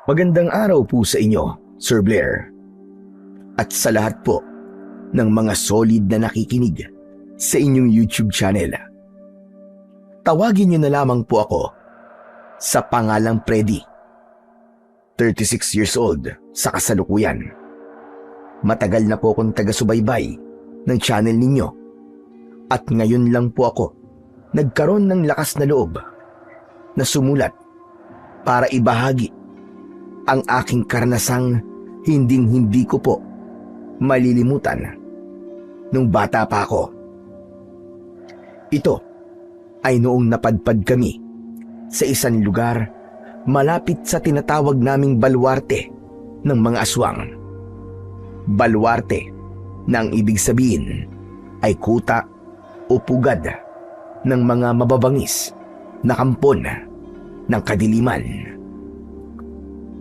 Magandang araw po sa inyo, Sir Blair. At sa lahat po ng mga solid na nakikinig sa inyong YouTube channel. Tawagin niyo na lamang po ako sa pangalang Freddy. 36 years old sa kasalukuyan. Matagal na po akong taga-subaybay ng channel ninyo. At ngayon lang po ako nagkaroon ng lakas na loob na sumulat para ibahagi ang aking karanasang hinding-hindi ko po malilimutan nung bata pa ako. Ito ay noong napadpad kami sa isang lugar malapit sa tinatawag naming baluarte ng mga aswang. Baluarte na ang ibig sabihin ay kuta o pugad ng mga mababangis na kampon ng kadiliman.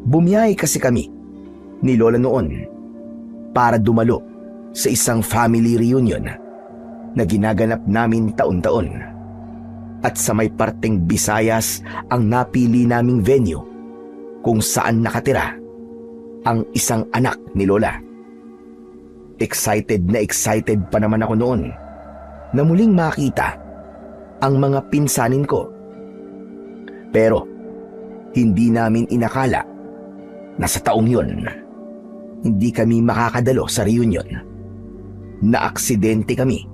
Bumiyahe kasi kami ni Lola noon para dumalo sa isang family reunion na ginaganap namin taon-taon. At sa may parteng Visayas ang napili naming venue kung saan nakatira ang isang anak ni Lola. Excited na excited pa naman ako noon na muling makita ang mga pinsanin ko. Pero hindi namin inakala na sa taong yun, hindi kami makakadalo sa reunion. Naaksidente kami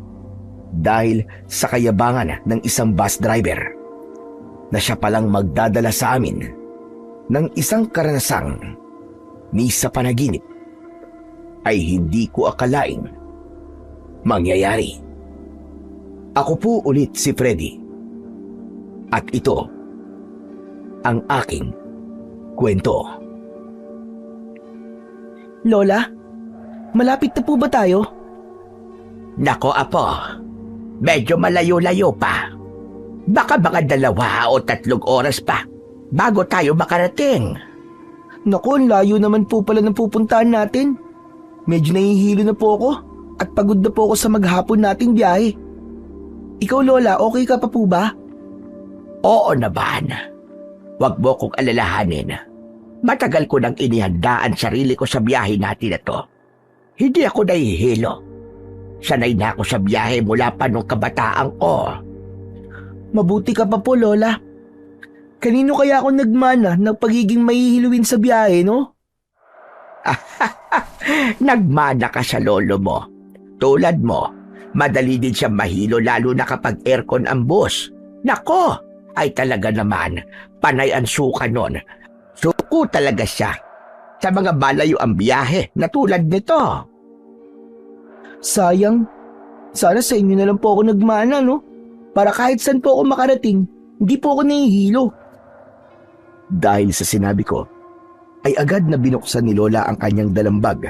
dahil sa kayabangan ng isang bus driver na siya palang magdadala sa amin ng isang karanasang ni sa panaginip ay hindi ko akalaing mangyayari. Ako po ulit si Freddy at ito ang aking kwento. Lola, malapit na po ba tayo? Nako apo, medyo malayo-layo pa. Baka mga 2 o 3 oras pa bago tayo makarating. Naku, ang layo naman po pala ng pupuntahan natin. Medyo nahihilo na po ako at pagod na po ako sa maghapon nating biyahe. Ikaw Lola, okay ka pa po ba? Oo naman. Huwag mo kong alalahanin. Matagal ko nang inihanda ang sarili ko sa biyahe natin na to. Hindi ako nahihilo. Sanay na ako sa biyahe mula pa nung kabataan ko. Mabuti ka pa po Lola. Kanino kaya ako nagmana ng pagiging mahihiluin sa biyahe, no? Nagmana ka sa lolo mo. Tulad mo, madali din siya mahilo lalo na kapag aircon ang bus. Nako, ay talaga naman, panay ang suka nun. Suko talaga siya sa mga balayo ang biyahe na tulad nito. Sayang, sana sa inyo na lang po ako nagmana, no? Para kahit saan po ako makarating, hindi po ako nahihilo. Dahil sa sinabi ko, ay agad na binuksan ni Lola ang kanyang dalambag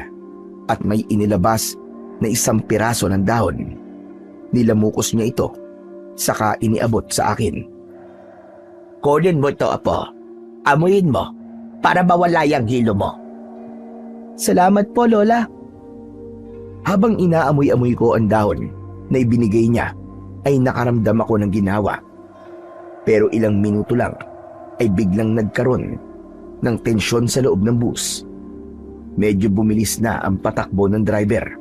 at may inilabas na isang piraso ng dahon. Nilamukos niya ito, saka iniabot sa akin. Kunin mo ito, apo. Amuyin mo para mawala yung hilo mo. Salamat po, Lola. Habang inaamoy-amoy ko ang dahon na ibinigay niya, ay nakaramdam ako ng ginawa. Pero ilang minuto lang ay biglang nagkaroon ng tensyon sa loob ng bus. Medyo bumilis na ang patakbo ng driver.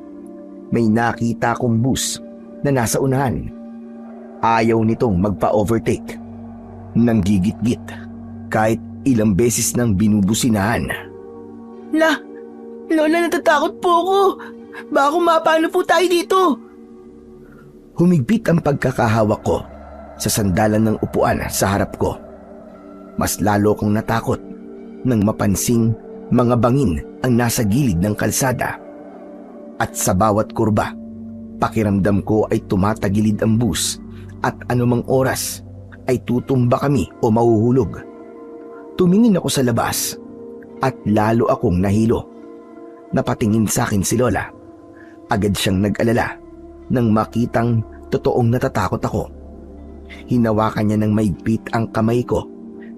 May nakita kong bus na nasa unahan. Ayaw nitong magpa-overtake. Nanggigit-git kahit ilang beses nang binubusinahan. Lola, natatakot po ako. Baka mapano po tayo dito. Humigpit ang pagkakahawak ko sa sandalan ng upuan sa harap ko. Mas lalo kong natakot nang mapansing mga bangin ang nasa gilid ng kalsada. At sa bawat kurba, pakiramdam ko ay tumatagilid ang bus at anumang oras ay tutumba kami o mahuhulog. Tumingin ako sa labas at lalo akong nahilo. Napatingin sa akin si Lola. Agad siyang nag-alala nang makitang totoong natatakot ako. Hinawakan niya ng maigpit ang kamay ko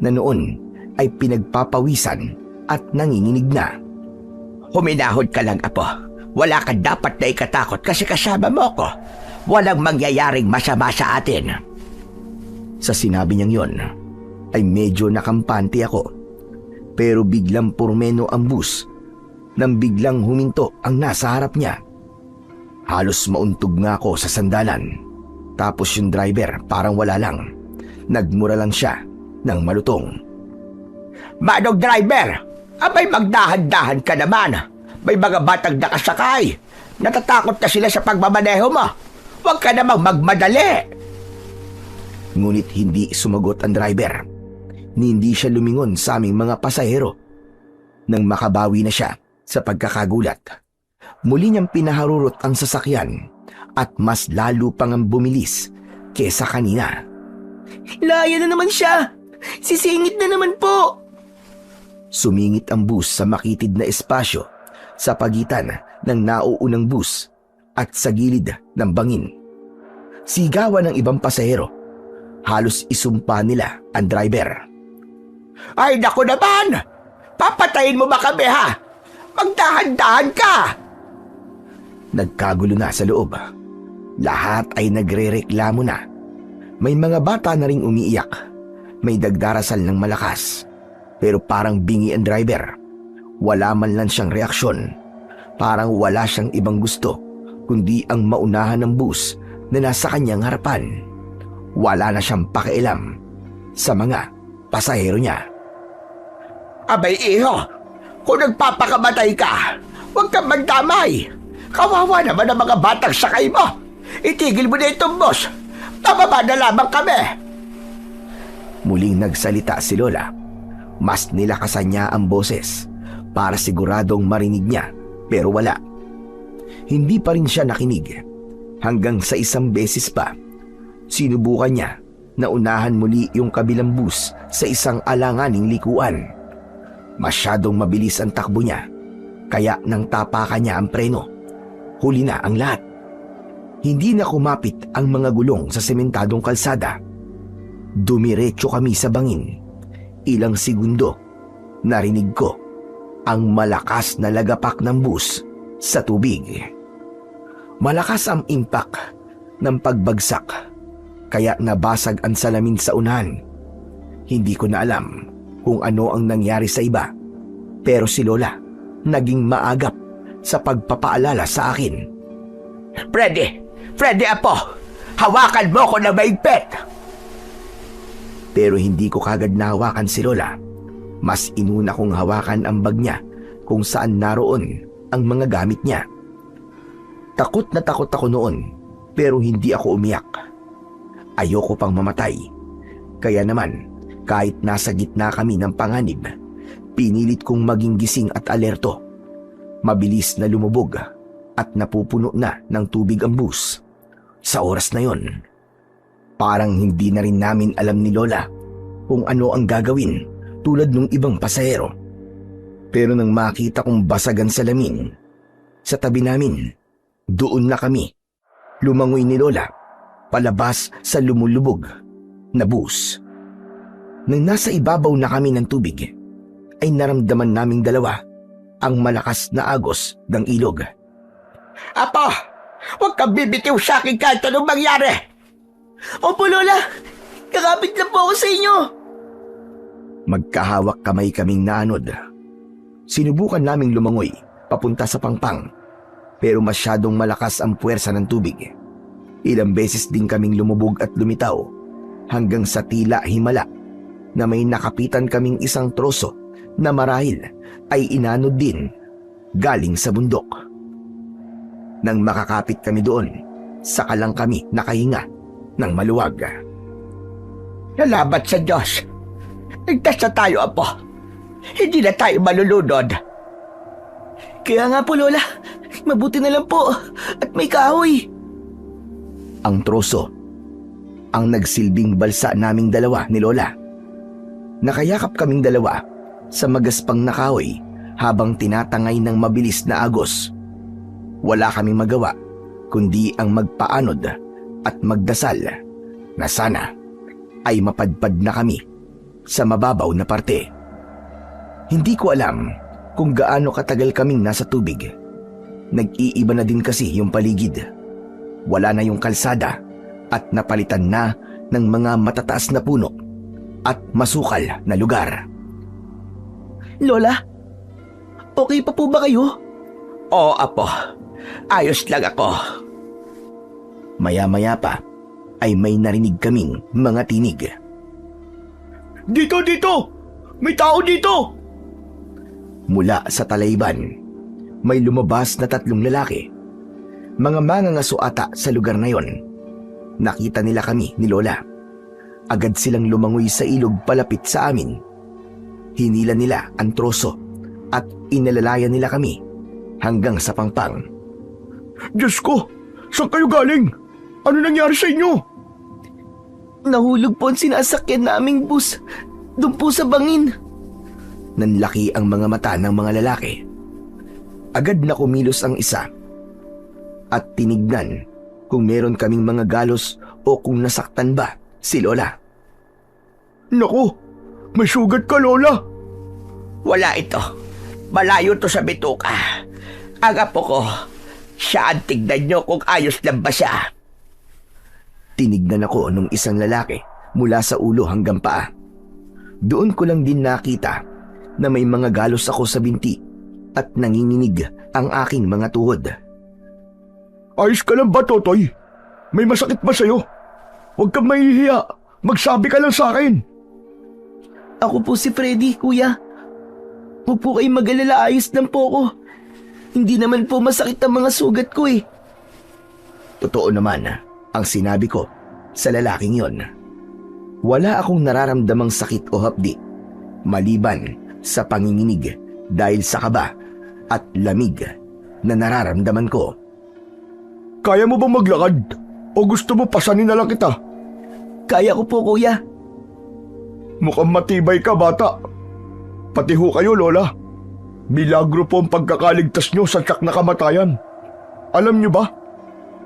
na noon ay pinagpapawisan at nanginginig na. Huminahod ka lang, apo. Wala ka dapat na ikatakot kasi kasama mo ko. Walang mangyayaring masama sa atin. Sa sinabi niyang yon, ay medyo nakampante ako. Pero biglang purmeno ang bus nang biglang huminto ang nasa harap niya. Halos mauntog nga ako sa sandalan. Tapos yung driver parang wala lang. Nagmura lang siya ng malutong. Manong driver, abay magdahan-dahan ka naman. May mga batang nakasakay. Natatakot na sila sa pagmamaneho mo. Huwag ka namang magmadali. Ngunit hindi sumagot ang driver. Hindi siya lumingon sa aming mga pasahero. Nang makabawi na siya sa pagkakagulat, muli niyang pinaharurot ang sasakyan at mas lalo pang ang bumilis kesa kanina. Laya na naman siya! Sisingit na naman po! Sumingit ang bus sa makitid na espasyo sa pagitan ng nauunang bus at sa gilid ng bangin. Sigawan ng ibang pasahero. Halos isumpa nila ang driver. Ay naku naman! Papatayin mo ba kami ha? Magdahan-dahan ka! Nagkagulo na sa loob. Lahat ay nagrereklamo na. May mga bata na ring umiiyak. May dagdarasal ng malakas. Pero parang bingi ang driver. Wala man lang siyang reaksyon. Parang wala siyang ibang gusto kundi ang maunahan ng bus na nasa kanyang harapan. Wala na siyang pakialam sa mga pasahero niya. Abay iho, kung nagpapakamatay ka, huwag kang magdamay. Kawawa naman ang mga batang sakay mo. Itigil mo na itong boss. Pababa na lamang kami. Muling nagsalita si Lola. Mas nilakasan niya ang boses para siguradong marinig niya, pero wala. Hindi pa rin siya nakinig. Hanggang sa isang beses pa, sinubukan niya na unahan muli yung kabilang bus sa isang alanganing likuan. Masyadong mabilis ang takbo niya, kaya nang tapakan niya ang preno, huli na ang lahat. Hindi na kumapit ang mga gulong sa sementadong kalsada. Dumiretso kami sa bangin. Ilang segundo, narinig ko ang malakas na lagapak ng bus sa tubig. Malakas ang impact ng pagbagsak, kaya nabasag ang salamin sa unahan. Hindi ko na alam kung ano ang nangyari sa iba, pero si Lola naging maagap sa pagpapaalala sa akin. Freddy apo, hawakan mo ko na maigpit. Pero hindi ko kagad nahawakan si Lola. Mas inuna kong hawakan ang bag niya kung saan naroon ang mga gamit niya. Takot na takot ako noon, pero hindi ako umiyak. Ayoko pang mamatay. Kaya naman, kahit nasa gitna kami ng panganib, pinilit kong maging gising at alerto. Mabilis na lumubog at napupuno na ng tubig ang bus. Sa oras na yon, parang hindi na rin namin alam ni Lola kung ano ang gagawin tulad ng ibang pasahero. Pero nang makita kong basag ang salamin sa tabi namin, doon na kami lumangoy ni Lola palabas sa lumulubog na bus. Nang nasa ibabaw na kami ng tubig, ay naramdaman naming dalawa ang malakas na agos ng ilog. Apo, huwag kang bibitiw sa akin kahit anong mangyari. Opo, Lola! Kakapit lang po ako sa inyo! Magkahawak kamay kaming naanod. Sinubukan naming lumangoy papunta sa pangpang, pero masyadong malakas ang puwersa ng tubig. Ilang beses din kaming lumubog at lumitaw hanggang sa tila himala na may nakapitan kaming isang troso na marahil ay inanod din galing sa bundok. Nang makakapit kami doon, saka lang kami nakahinga ng maluwag. Salamat sa Diyos. Ligtas na tayo, Apo. Hindi na tayo malulunod. Kaya nga po, Lola. Mabuti na lang po at may kahoy. Ang troso ang nagsilbing balsa naming dalawa ni Lola. Nakayakap kaming dalawa sa magaspang na kahoy habang tinatangay ng mabilis na agos. Wala kaming magawa kundi ang magpaanod at magdasal na sana ay mapadpad na kami sa mababaw na parte. Hindi ko alam kung gaano katagal kaming nasa tubig. Nag-iiba na din kasi yung paligid. Wala na yung kalsada at napalitan na ng mga matataas na puno at masukal na lugar. Lola, okay pa po ba kayo? Oo, apo. Ayos lang ako. Maya-maya pa ay may narinig kaming mga tinig. Dito! May tao dito! Mula sa talayban, may lumabas na 3 lalaki. Mga mangangaso ata sa lugar na yon. Nakita nila kami ni Lola. Agad silang lumangoy sa ilog palapit sa amin. Hinila nila ang troso at inalalayan nila kami hanggang sa pangpang. Diyos ko! Saan kayo galing? Ano nangyari sa inyo? Nahulog po ang sinasakyan naming bus. Doon po sa bangin. Nanlaki ang mga mata ng mga lalaki. Agad na kumilos ang isa at tinignan kung meron kaming mga galos o kung nasaktan ba si Lola. Naku! May sugat ka, Lola! Wala ito. Malayo to sa bituka. Ang apo ko, siya ang tignan nyo kung ayos lang ba siya. Tinignan ako nung isang lalaki mula sa ulo hanggang paa. Doon ko lang din nakita na may mga galos ako sa binti at nanginginig ang aking mga tuhod. Ayos ka lang ba, Totoy? May masakit ba sa'yo? Huwag kang mahihiya. Magsabi ka lang sa akin. Ako po si Freddy, kuya. Huwag po kayong mag-alala, ayos lang po ako. Hindi naman po masakit ang mga sugat ko eh. Totoo naman ang sinabi ko sa lalaking yon. Wala akong nararamdamang sakit o hapdi maliban sa panginginig dahil sa kaba at lamig na nararamdaman ko. Kaya mo bang maglakad? O gusto mo pasanin na lang kita? Kaya ko po, kuya. Mukhang matibay ka, bata. Pati ho kayo, Lola. Milagro po ang pagkakaligtas nyo sa tiyak na kamatayan. Alam nyo ba?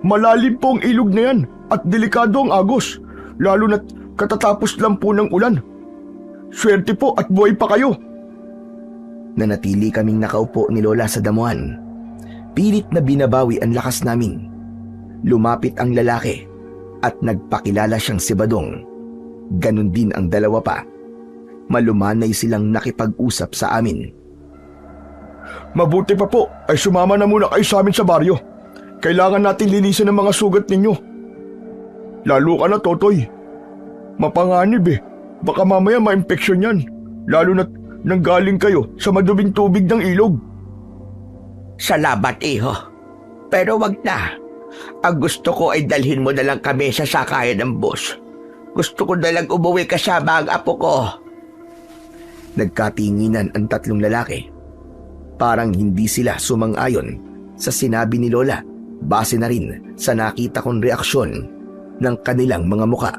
Malalim po ang ilog na yan at delikado ang agos, lalo na't katatapos lang po ng ulan. Swerte po at buhay pa kayo. Nanatili kaming nakaupo ni Lola sa damuhan. Pilit na binabawi ang lakas namin. Lumapit ang lalaki at nagpakilala siyang si Badong. Ganon din ang dalawa pa. Malumanay silang nakipag-usap sa amin. Mabuti pa po ay sumama na muna kayo sa amin sa baryo. Kailangan natin linisin ang mga sugat ninyo. Lalo ka na, Totoy. Mapanganib eh. Baka mamaya ma-infeksyon yan. Lalo na't nanggaling kayo sa maduming tubig ng ilog. Salamat, iho. Pero wag na. Ang gusto ko ay dalhin mo na lang kami sa sakayan ng bus. Gusto ko na lang umuwi kasama ang apo ko. Nagkatinginan ang 3 lalaki. Parang hindi sila sumang-ayon sa sinabi ni Lola base na rin sa nakita kong reaksyon ng kanilang mga muka.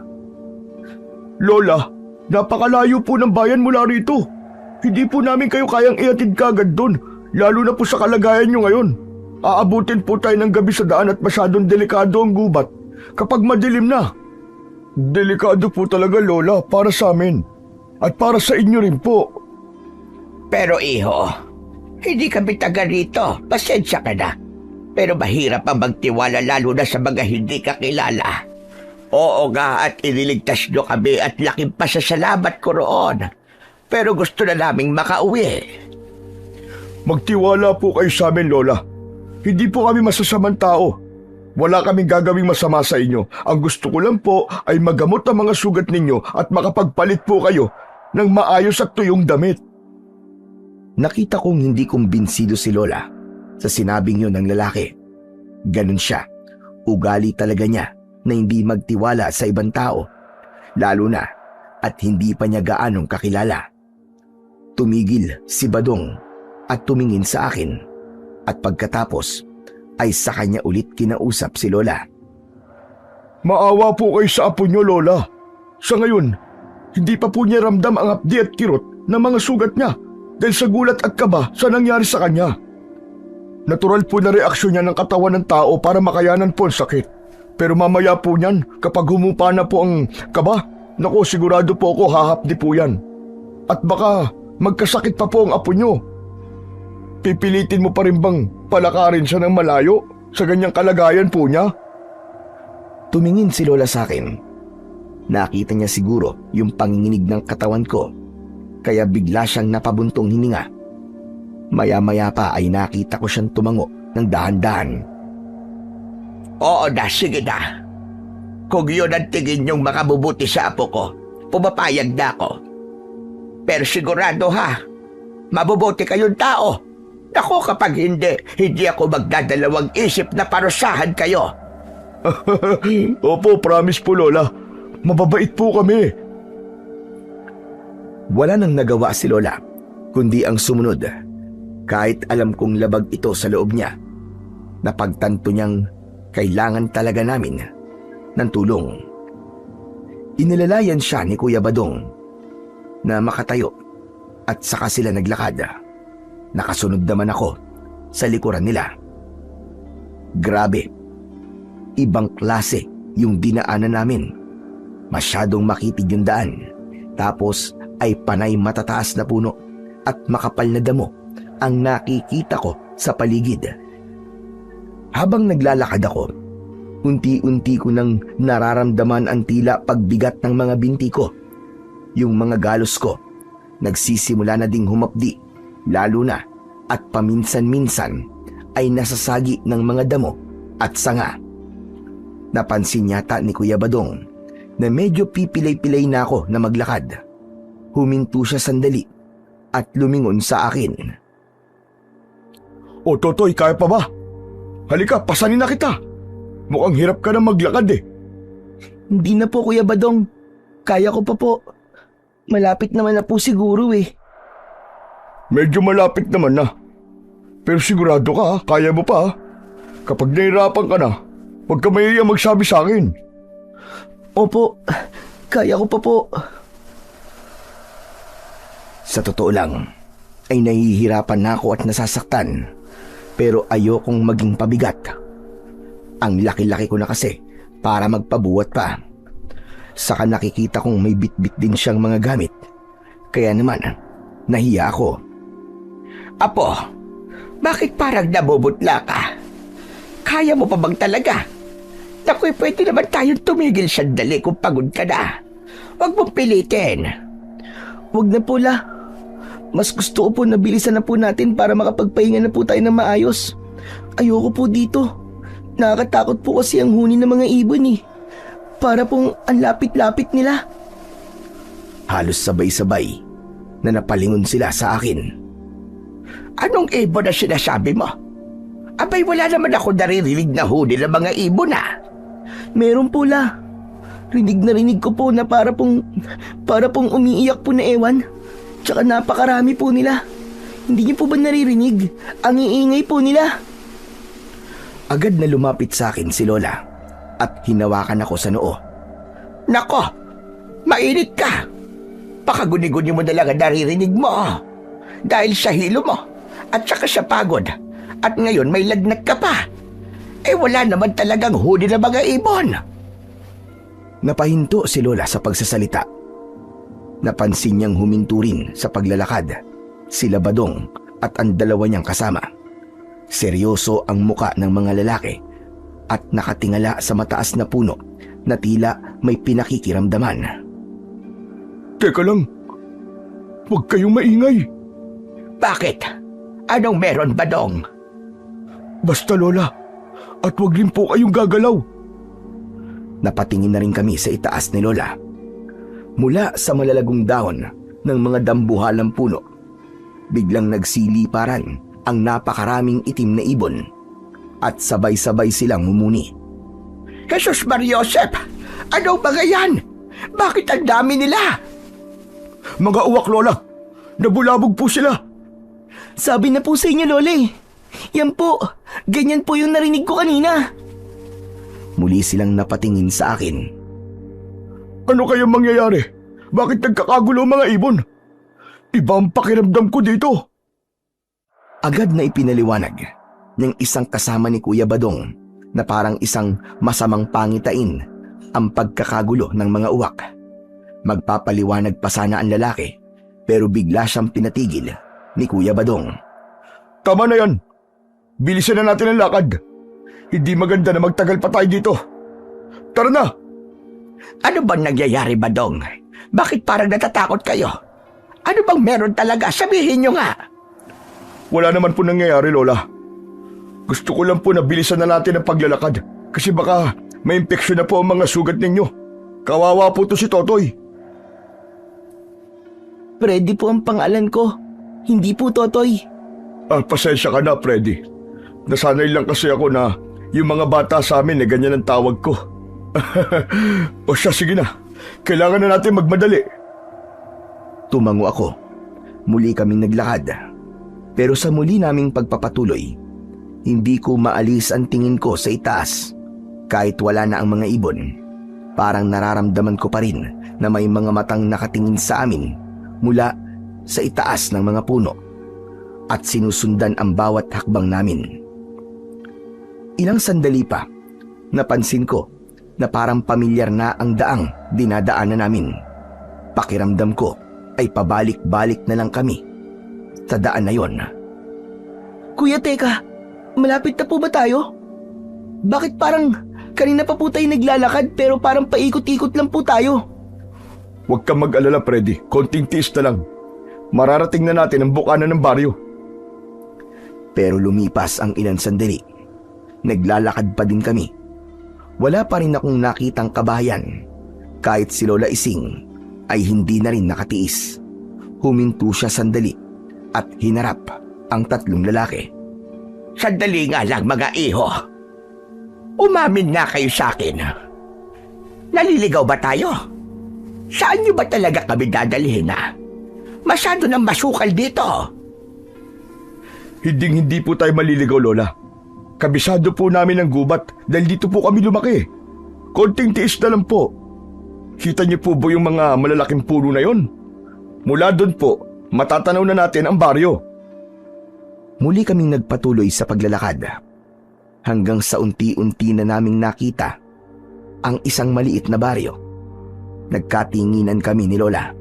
Lola, napakalayo po ng bayan mula rito. Hindi po namin kayo kayang ihatid kagad doon, lalo na po sa kalagayan nyo ngayon. Aabutin po tayo ng gabi sa daan at masyadong delikado ang gubat kapag madilim na. Delikado po talaga, Lola, para sa amin. At para sa inyo rin po. Pero iho, hindi kami taga rito. Pasensya ka na. Pero mahirap ang magtiwala lalo na sa mga hindi kakilala. Oo nga at iniligtas nyo kami at laking pasasalamat ko roon. Pero gusto na naming makauwi. Magtiwala po kayo sa amin, Lola. Hindi po kami masasamang tao. Wala kaming gagawing masama sa inyo. Ang gusto ko lang po ay magamot ang mga sugat ninyo at makapagpalit po kayo ng maayos at tuyong damit. Nakita kong hindi kumbinsido si Lola sa sinabing yun ng lalaki. Ganun siya. Ugali talaga niya na hindi magtiwala sa ibang tao, lalo na at hindi pa niya gaanong kakilala. Tumigil si Badong at tumingin sa akin at pagkatapos ay sa kanya ulit kinausap si Lola. Maawa po kayo sa apo niyo, Lola. Sa ngayon, hindi pa po niya ramdam ang hapdi at kirot ng mga sugat niya dahil sa gulat at kaba sa nangyari sa kanya. Natural po na reaksyon niya ng katawan ng tao para makayanan po ang sakit. Pero mamaya po niyan, kapag humupa na po ang kaba, naku, sigurado po ako hahapdi po yan. At baka magkasakit pa po ang apo niyo. Pipilitin mo pa rin bang palakarin siya ng malayo sa ganyang kalagayan po niya? Tumingin si Lola sa akin. Nakita niya siguro yung panginginig ng katawan ko. kaya bigla siyang napabuntong hininga. Maya-maya pa ay nakita ko siyang tumango ng dahan-dahan. Oo na, sige na. Kung yun ang tingin niyong makabubuti sa apo ko, pumapayag na ako. Pero sigurado ha, mabubuti kayong tao. Naku, kapag hindi ako magdadalawang isip na parusahan kayo. Opo, promise po Lola. Mababait po kami. Wala nang nagawa si Lola, kundi ang sumunod. Kahit alam kong labag ito sa loob niya, napagtanto niyang kailangan talaga namin ng tulong. Inilalayan siya ni Kuya Badong na makatayo at saka sila naglakad. Nakasunod naman ako sa likuran nila. Grabe, ibang klase yung dinaanan namin. Masyadong makitid yung daan, tapos ay panay matataas na puno at makapal na damo ang nakikita ko sa paligid. Habang naglalakad ako, unti-unti ko nang nararamdaman ang tila pagbigat ng mga binti ko. Yung mga galos ko nagsisimula na ding humapdi, lalo na at paminsan-minsan ay nasasagi ng mga damo at sanga. Napansin yata ni Kuya Badong na medyo pipilay-pilay na ako na maglakad. Huminto siya sandali at lumingon sa akin. O Totoy, kaya pa ba? Halika, pasanin na kita. Mukhang hirap ka na maglakad eh. Hindi na po, Kuya Badong. Kaya ko pa po. Malapit naman na po siguro eh. Medyo malapit naman na. Pero sigurado ka ha, kaya mo pa ha. Kapag nahirapan ka na, huwag ka mahiya magsabi sa akin. Opo, kaya ko pa po. Sa totoo lang, ay nahihirapan na ako at nasasaktan. Pero ayokong maging pabigat. Ang laki-laki ko na kasi para magpabuhat pa. Saka nakikita kong may bit-bit din siyang mga gamit. Kaya naman, nahiya ako. Apo, bakit parang nabubutla ka? Kaya mo pa bang talaga? Naku, pwede naman tayong tumigil sandali kung pagod ka na. Huwag mong pilitin. Huwag na po la. Mas gusto ko po na bilisan na po natin para makapagpahinga na po tayo ng maayos. Ayoko po dito. Nakakatakot po kasi ang huni ng mga ibon eh. Para pong ang lapit-lapit nila. Halos sabay-sabay na napalingon sila sa akin. Anong ibon na sinasabi mo? Abay, wala naman ako naririnig na huni ng mga ibon ah. Meron po la. Rinig na rinig ko po na para pong umiiyak po na ewan. Tsaka napakarami po nila. Hindi niyo po ba naririnig? Ang iingay po nila. Agad na lumapit sa akin si Lola at hinawakan ako sa noo. Nako, mainit ka. Baka guni-guni mo na lang ang naririnig mo. Dahil sa hilo mo at saka sa pagod. At ngayon may lagnat ka pa. Eh wala naman talagang huni na mga ibon. Napahinto si Lola sa pagsasalita. Napansin niyang huminto rin sa paglalakad sila Badong at ang dalawa niyang kasama. Seryoso ang muka ng mga lalaki at nakatingala sa mataas na puno na tila may pinakikiramdaman. Teka lang, huwag kayong maingay. Bakit? Anong meron, Badong? Basta Lola, at huwag rin po kayong gagalaw. Napatingin na rin kami sa itaas ni Lola. Mula sa malalagong dahon ng mga dambuhalang puno, biglang nagsiliparan ang napakaraming itim na ibon at sabay-sabay silang humuni. Jesus Mariosep! Ano ba yan? Bakit ang dami nila? Mga uwak Lola, nabulabog po sila. Sabi na po sa inyo, Lola eh. Yan po, ganyan po yung narinig ko kanina. Muli silang napatingin sa akin. Ano kayang mangyayari? Bakit nagkakagulo mga ibon? Iba ang pakiramdam ko dito. Agad na ipinaliwanag ng isang kasama ni Kuya Badong na parang isang masamang pangitain ang pagkakagulo ng mga uwak. Magpapaliwanag pa sana ang lalaki pero bigla siyang pinatigil ni Kuya Badong. Tama na yan. Bilisan na natin ang lakad. Hindi maganda na magtagal pa tayo dito. Tara na! Ano bang nangyayari, Badong? Bakit parang natatakot kayo? Ano bang meron talaga? Sabihin nyo nga. Wala naman po nangyayari, Lola. Gusto ko lang po na bilisan na natin ang paglalakad kasi baka may impeksyon na po ang mga sugat ninyo. Kawawa po to si Totoy. Freddy po ang pangalan ko. Hindi po Totoy. Pasensya ka na, Freddy. Nasanay lang kasi ako na yung mga bata sa amin ganyan ang tawag ko. O siya, sige na. Kailangan na natin magmadali. Tumango ako. Muli kaming naglakad. Pero sa muli naming pagpapatuloy, hindi ko maalis ang tingin ko sa itaas. Kahit wala na ang mga ibon, parang nararamdaman ko pa rin na may mga matang nakatingin sa amin mula sa itaas ng mga puno at sinusundan ang bawat hakbang namin. Ilang sandali pa, napansin ko na parang pamilyar na ang daang dinadaanan namin. Pakiramdam ko ay pabalik-balik na lang kami sa daan na yon. Kuya, teka. Malapit na po ba tayo? Bakit parang kanina pa po tayo naglalakad pero parang paikot-ikot lang po tayo? Huwag kang mag-alala, Freddy. Konting tiis na lang. Mararating na natin ang bukana ng baryo. Pero lumipas ang ilang sandali. Naglalakad pa din kami. Wala pa rin akong nakitang kabayan. Kahit si Lola Ising ay hindi na rin nakatiis. Huminto siya sandali at hinarap ang tatlong lalaki. Sandali nga lang, mga iho. Umamin nga kayo sa akin. Naliligaw ba tayo? Saan niyo ba talaga kami dadalhin na? Masyado nang masukal dito. Hindi po tayo maliligaw, Lola. Kabisado po namin ang gubat dahil dito po kami lumaki. Konting tiis na lang po. Kita niyo po ba yung mga malalaking puno na yon? Mula doon po, matatanaw na natin ang baryo. Muli kaming nagpatuloy sa paglalakad. Hanggang sa unti-unti na naming nakita ang isang maliit na baryo. Nagkatinginan kami ni Lola.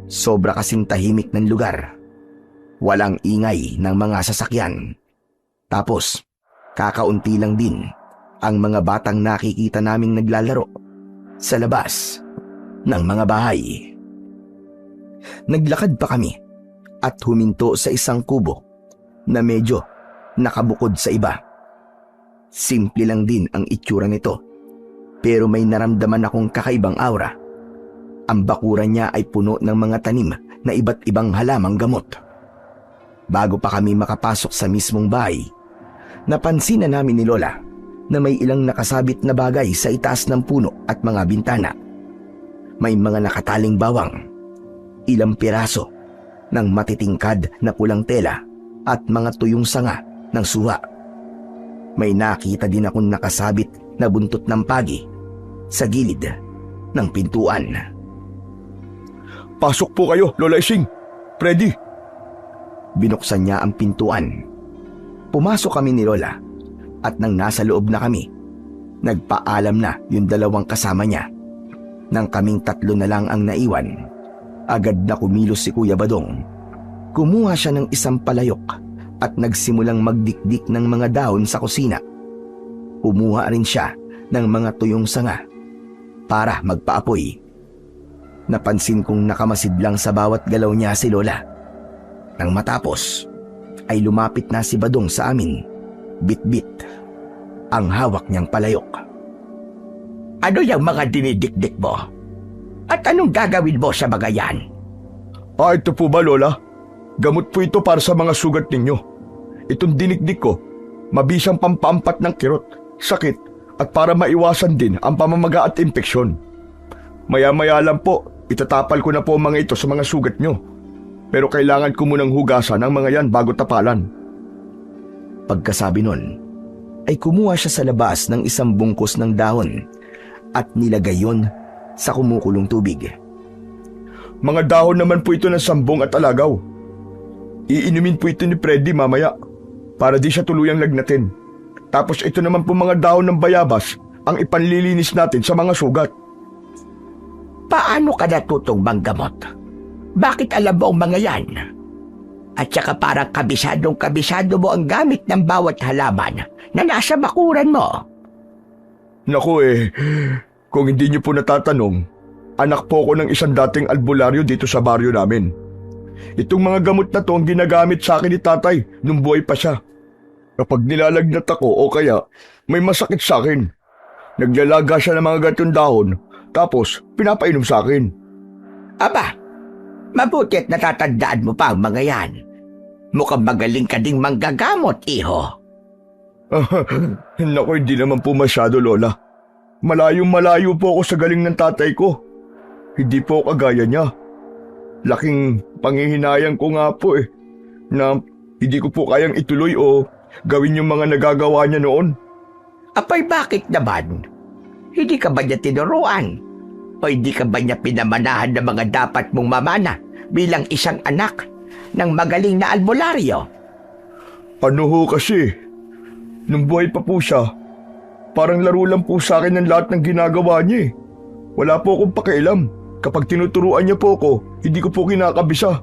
Sobra kasing tahimik ng lugar. Walang ingay ng mga sasakyan. Tapos, kakaunti lang din ang mga batang nakikita naming naglalaro sa labas ng mga bahay. Naglakad pa kami at huminto sa isang kubo na medyo nakabukod sa iba. Simple lang din ang itsura nito, pero may naramdaman akong kakaibang aura. Ang bakuran niya ay puno ng mga tanim na iba't ibang halamang gamot. Bago pa kami makapasok sa mismong bahay, napansin na namin ni Lola na may ilang nakasabit na bagay sa itaas ng puno at mga bintana. May mga nakataling bawang, ilang piraso ng matitingkad na pulang tela at mga tuyong sanga ng suha. May nakita din akong nakasabit na buntot ng pagi sa gilid ng pintuan. Pasok po kayo, Lola Ising. Freddy. Binuksan niya ang pintuan. Pumasok kami ni Lola at nang nasa loob na kami, nagpaalam na yung dalawang kasama niya. Nang kaming tatlo na lang ang naiwan, agad na kumilos si Kuya Badong. Kumuha siya ng isang palayok at nagsimulang magdikdik ng mga dahon sa kusina. Kumuha rin siya ng mga tuyong sanga para magpaapoy. Napansin kong nakamasid lang sa bawat galaw niya si Lola. Nang matapos, ay lumapit na si Badong sa amin. Bit-bit ang hawak niyang palayok. Ano yung mga dinidikdik mo? At anong gagawin mo sa mga yan? Ito po ba, Lola? Gamot po ito para sa mga sugat ninyo. Itong dinikdik ko, mabisang pampaampat ng kirot, sakit, at para maiwasan din ang pamamaga at impeksyon. Maya-maya lang po, itatapal ko na po mga ito sa mga sugat nyo. Pero kailangan ko munang hugasan ang mga yan bago tapalan. Pagkasabi nun, ay kumuha siya sa labas ng isang bungkus ng dahon at nilagay yon sa kumukulong tubig. Mga dahon naman po ito ng sambong at alagaw. Iinumin po ito ni Freddy mamaya para di siya tuluyang lagnatin. Tapos ito naman po mga dahon ng bayabas ang ipanlilinis natin sa mga sugat. Paano ka natutong manggamot? Bakit alam mo ang mga yan? At saka parang kabisado mo ang gamit ng bawat halaman na nasa bakuran mo. Naku kung hindi niyo po natatanong, anak po ko ng isang dating albularyo dito sa baryo namin. Itong mga gamot na to ang ginagamit sa akin ni tatay nung buhay pa siya. Kapag nilalagnat ako o kaya may masakit sa akin, naglalaga siya ng mga gantong dahon tapos pinapainom sa akin. Aba, mabuti at natatandaan mo pa ang mga yan. Mukhang magaling ka ding manggagamot, iho. Naku, hindi naman po masyado, Lola. Malayo-malayo po ako sa galing ng tatay ko. Hindi po kagaya niya. Laking panghihinayang ko nga po na hindi ko po kayang ituloy o gawin yung mga nagagawa niya noon. Apay bakit naman? Hindi ka ba niya tinuruan? O hindi ka ba niya pinamanahan ng mga dapat mong mamana bilang isang anak ng magaling na albularyo? Ano ho kasi, nung buhay pa po siya, parang laro lang po sa akin ng lahat ng ginagawa niya. Wala po akong pakialam. Kapag tinuturuan niya po ako, hindi ko po kinakabisa.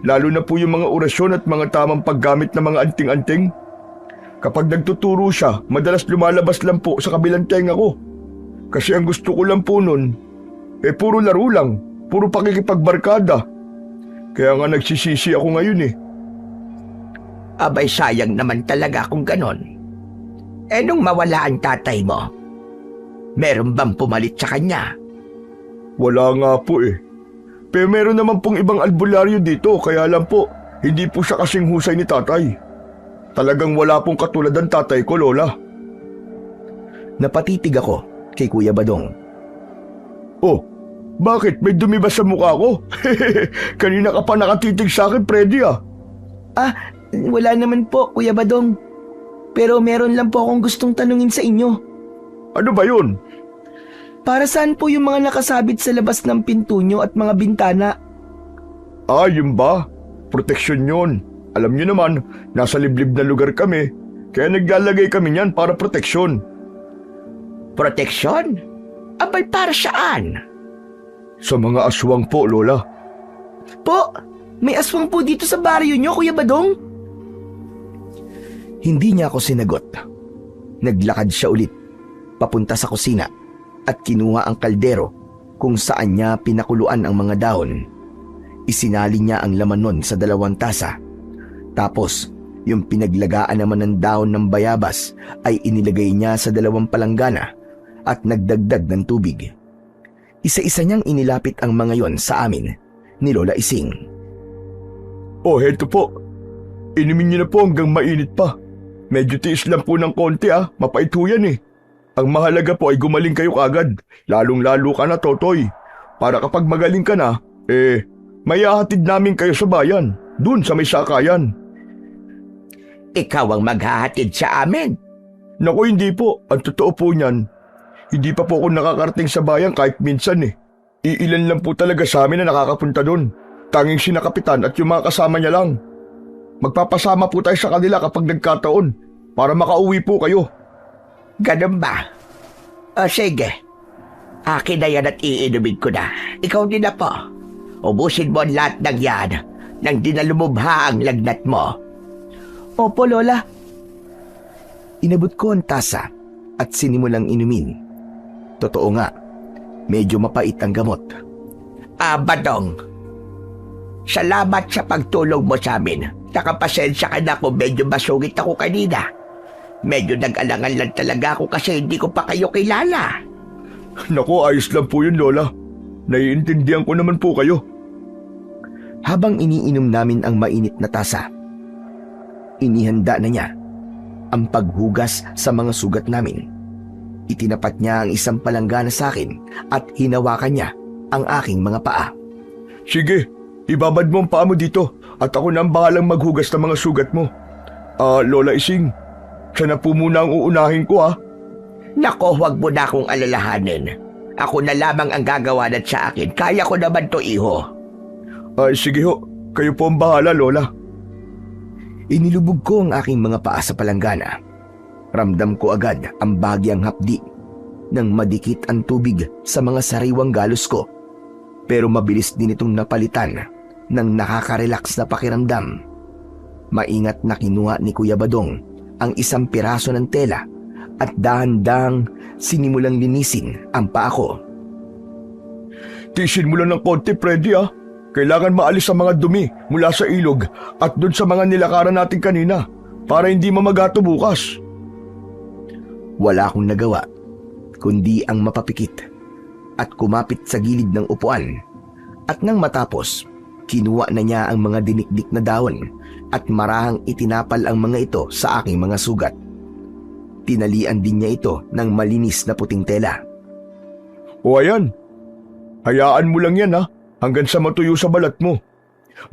Lalo na po yung mga orasyon at mga tamang paggamit ng mga anting-anting. Kapag nagtuturo siya, madalas lumalabas lang po sa kabilang tenga ko. Kasi ang gusto ko lang po nun, puro laro lang, puro pakikipagbarkada. Kaya nga nagsisisi ako ngayon. Abay sayang naman talaga kung ganon. Nung mawala ang tatay mo, meron bang pumalit sa kanya? Wala nga po Pero meron naman pong ibang albularyo dito, kaya lang po, hindi po siya kasing husay ni tatay. Talagang wala pong katulad ng tatay ko, Lola. Napatitig ako kay Kuya Badong. Oh, bakit? May dumi ba sa mukha ko? Kanina ka pa nakatitig sa akin, Freddy Wala naman po, Kuya Badong. Pero meron lang po akong gustong tanungin sa inyo. Ano ba yun? Para saan po yung mga nakasabit sa labas ng pinto nyo at mga bintana? Yun ba? Proteksyon yun. Alam niyo naman, nasa liblib na lugar kami, kaya naglalagay kami niyan para proteksyon. Proteksyon? Abay para saan? Sa mga aswang po, Lola. Po, may aswang po dito sa baryo nyo, Kuya Badong? Hindi niya ako sinagot. Naglakad siya ulit, papunta sa kusina at kinuha ang kaldero kung saan niya pinakuluan ang mga dahon. Isinali niya ang laman nun sa 2 tasa. Tapos, yung pinaglagaan naman ng dahon ng bayabas ay inilagay niya sa 2 palanggana at nagdagdag ng tubig. Isa-isa niyang inilapit ang mga yon sa amin ni Lola Ising. Heto po. Inumin niyo na po hanggang mainit pa. Medyo tiis lang po ng konti mapait ho yan Ang mahalaga po ay gumaling kayo kagad, lalong-lalo ka na, Totoy. Para kapag magaling ka na, may hahatid namin kayo sa bayan, dun sa may sakayan. Ikaw ang maghahatid sa amin. Naku, hindi po. Ang totoo po niyan, hindi pa po ako nakakarating sa bayan kahit minsan Iilan lang po talaga sa amin na nakakapunta dun. Tanging sina Kapitan at yung mga kasama niya lang. Magpapasama po tayo sa kanila kapag nagkataon para makauwi po kayo. Ganun ba? O sige. Akin na yan at iinumin ko na. Ikaw din na po. Ubusin mo ang lahat ng yan nang di na lumubha ang lagnat mo. Opo, Lola. Inabot ko ang tasa at sinimulang inumin. Totoo nga, medyo mapait ang gamot. Badong. Salamat sa pagtulong mo sa amin. Nakapasensya ka na kung medyo masungit ako kanina. Medyo nag-alangan lang talaga ako kasi hindi ko pa kayo kilala. Naku, ayos lang po yun, Lola. Naiintindihan ko naman po kayo. Habang iniinom namin ang mainit na tasa, inihanda na niya ang paghugas sa mga sugat namin. Itinapat niya ang isang palanggana sa akin at hinawakan niya ang aking mga paa. Sige, ibabad mo ang paa mo dito at ako na ang bahalang maghugas ng mga sugat mo. Lola Ising, siya na po muna ang uunahin ko Nako, huwag mo na akong alalahanin. Ako na lamang ang gagawa na sa akin. Kaya ko naman to, iho. Sige ho, kayo po ang bahala, Lola. Inilubog ko ang aking mga paa sa palanggana. Ramdam ko agad ang bahagyang hapdi nang madikit ang tubig sa mga sariwang galos ko. Pero mabilis din itong napalitan ng nakaka-relax na pakiramdam. Maingat na kinuha ni Kuya Badong ang isang piraso ng tela at dahan-dahang sinimulang linisin ang paa ko. Tiisin mo lang ng konti, Freddy Kailangan maalis ang mga dumi mula sa ilog at dun sa mga nilakaran natin kanina para hindi mamagato bukas. Wala akong nagawa kundi ang mapapikit at kumapit sa gilid ng upuan, at nang matapos, kinuha na niya ang mga dinikdik na dahon at marahang itinapal ang mga ito sa aking mga sugat. Tinalian din niya ito ng malinis na puting tela. O ayan, hayaan mo lang yan hanggang sa matuyo sa balat mo.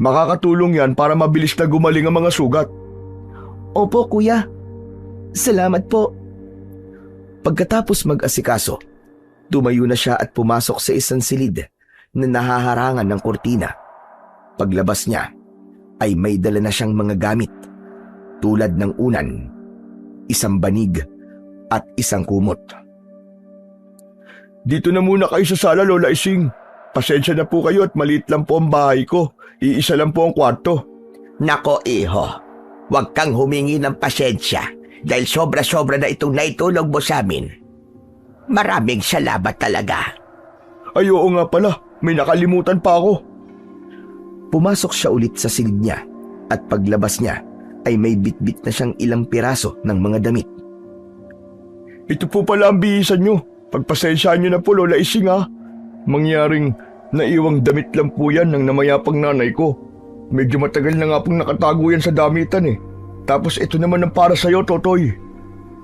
Makakatulong yan para mabilis na gumaling ang mga sugat. Opo, kuya. Salamat po. Pagkatapos mag-asikaso, tumayo na siya at pumasok sa isang silid na nahaharangan ng kurtina. Paglabas niya, ay may dala na siyang mga gamit tulad ng unan, isang banig at isang kumot. Dito na muna kayo sa sala, Lola Ising. Pasensya na po kayo at maliit lang po ang bahay ko. Iisa lang po ang kwarto. Nako, iho. Huwag kang humingi ng pasensya dahil sobra-sobra na itong naitulog mo sa amin. Maraming salamat talaga. Ay oo nga pala, may nakalimutan pa ako. Pumasok siya ulit sa silid niya at paglabas niya ay may bitbit na siyang ilang piraso ng mga damit. Ito po pala ang bihisan nyo. Pagpasensyaan nyo na po, Lola Ising Mangyaring naiwang damit lang po yan ng namayapang nanay ko. Medyo matagal na nga pong nakatago yan sa damitan Tapos ito naman ang para sa'yo, Totoy.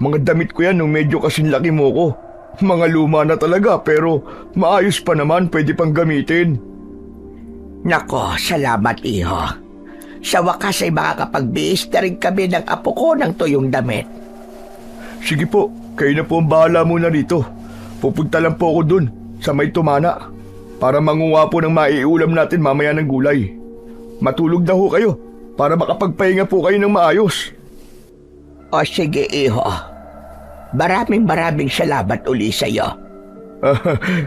Mga damit ko yan nung medyo kasing laki mo ko. Mga luma na talaga pero maayos pa naman, pwede pang gamitin. Nako, salamat, iho. Sa wakas ay makakapagbihis na rin kami ng apo ko ng tuyong damit. Sige po, kayo na po ang bahala muna dito. Pupunta lang po ako dun sa may tumana para manguha po ng maiulam natin mamaya ng gulay. Matulog na ho kayo para makapagpahinga po kayo ng maayos. O sige, iho. Maraming salamat uli sa'yo.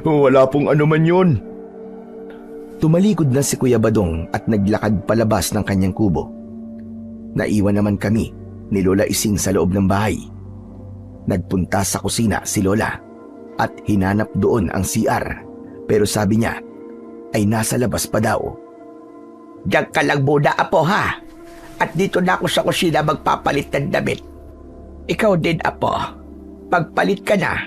Wala pong anuman yun. Tumalikod na si Kuya Badong at naglakad palabas ng kanyang kubo. Naiwan naman kami ni Lola Ising sa loob ng bahay. Nagpunta sa kusina si Lola at hinanap doon ang CR, pero sabi niya ay nasa labas pa daw. Diyan ka lang muna, apo, ha? At dito na ako sa kusina magpapalit ng damit. Ikaw din, apo. Pagpalit ka na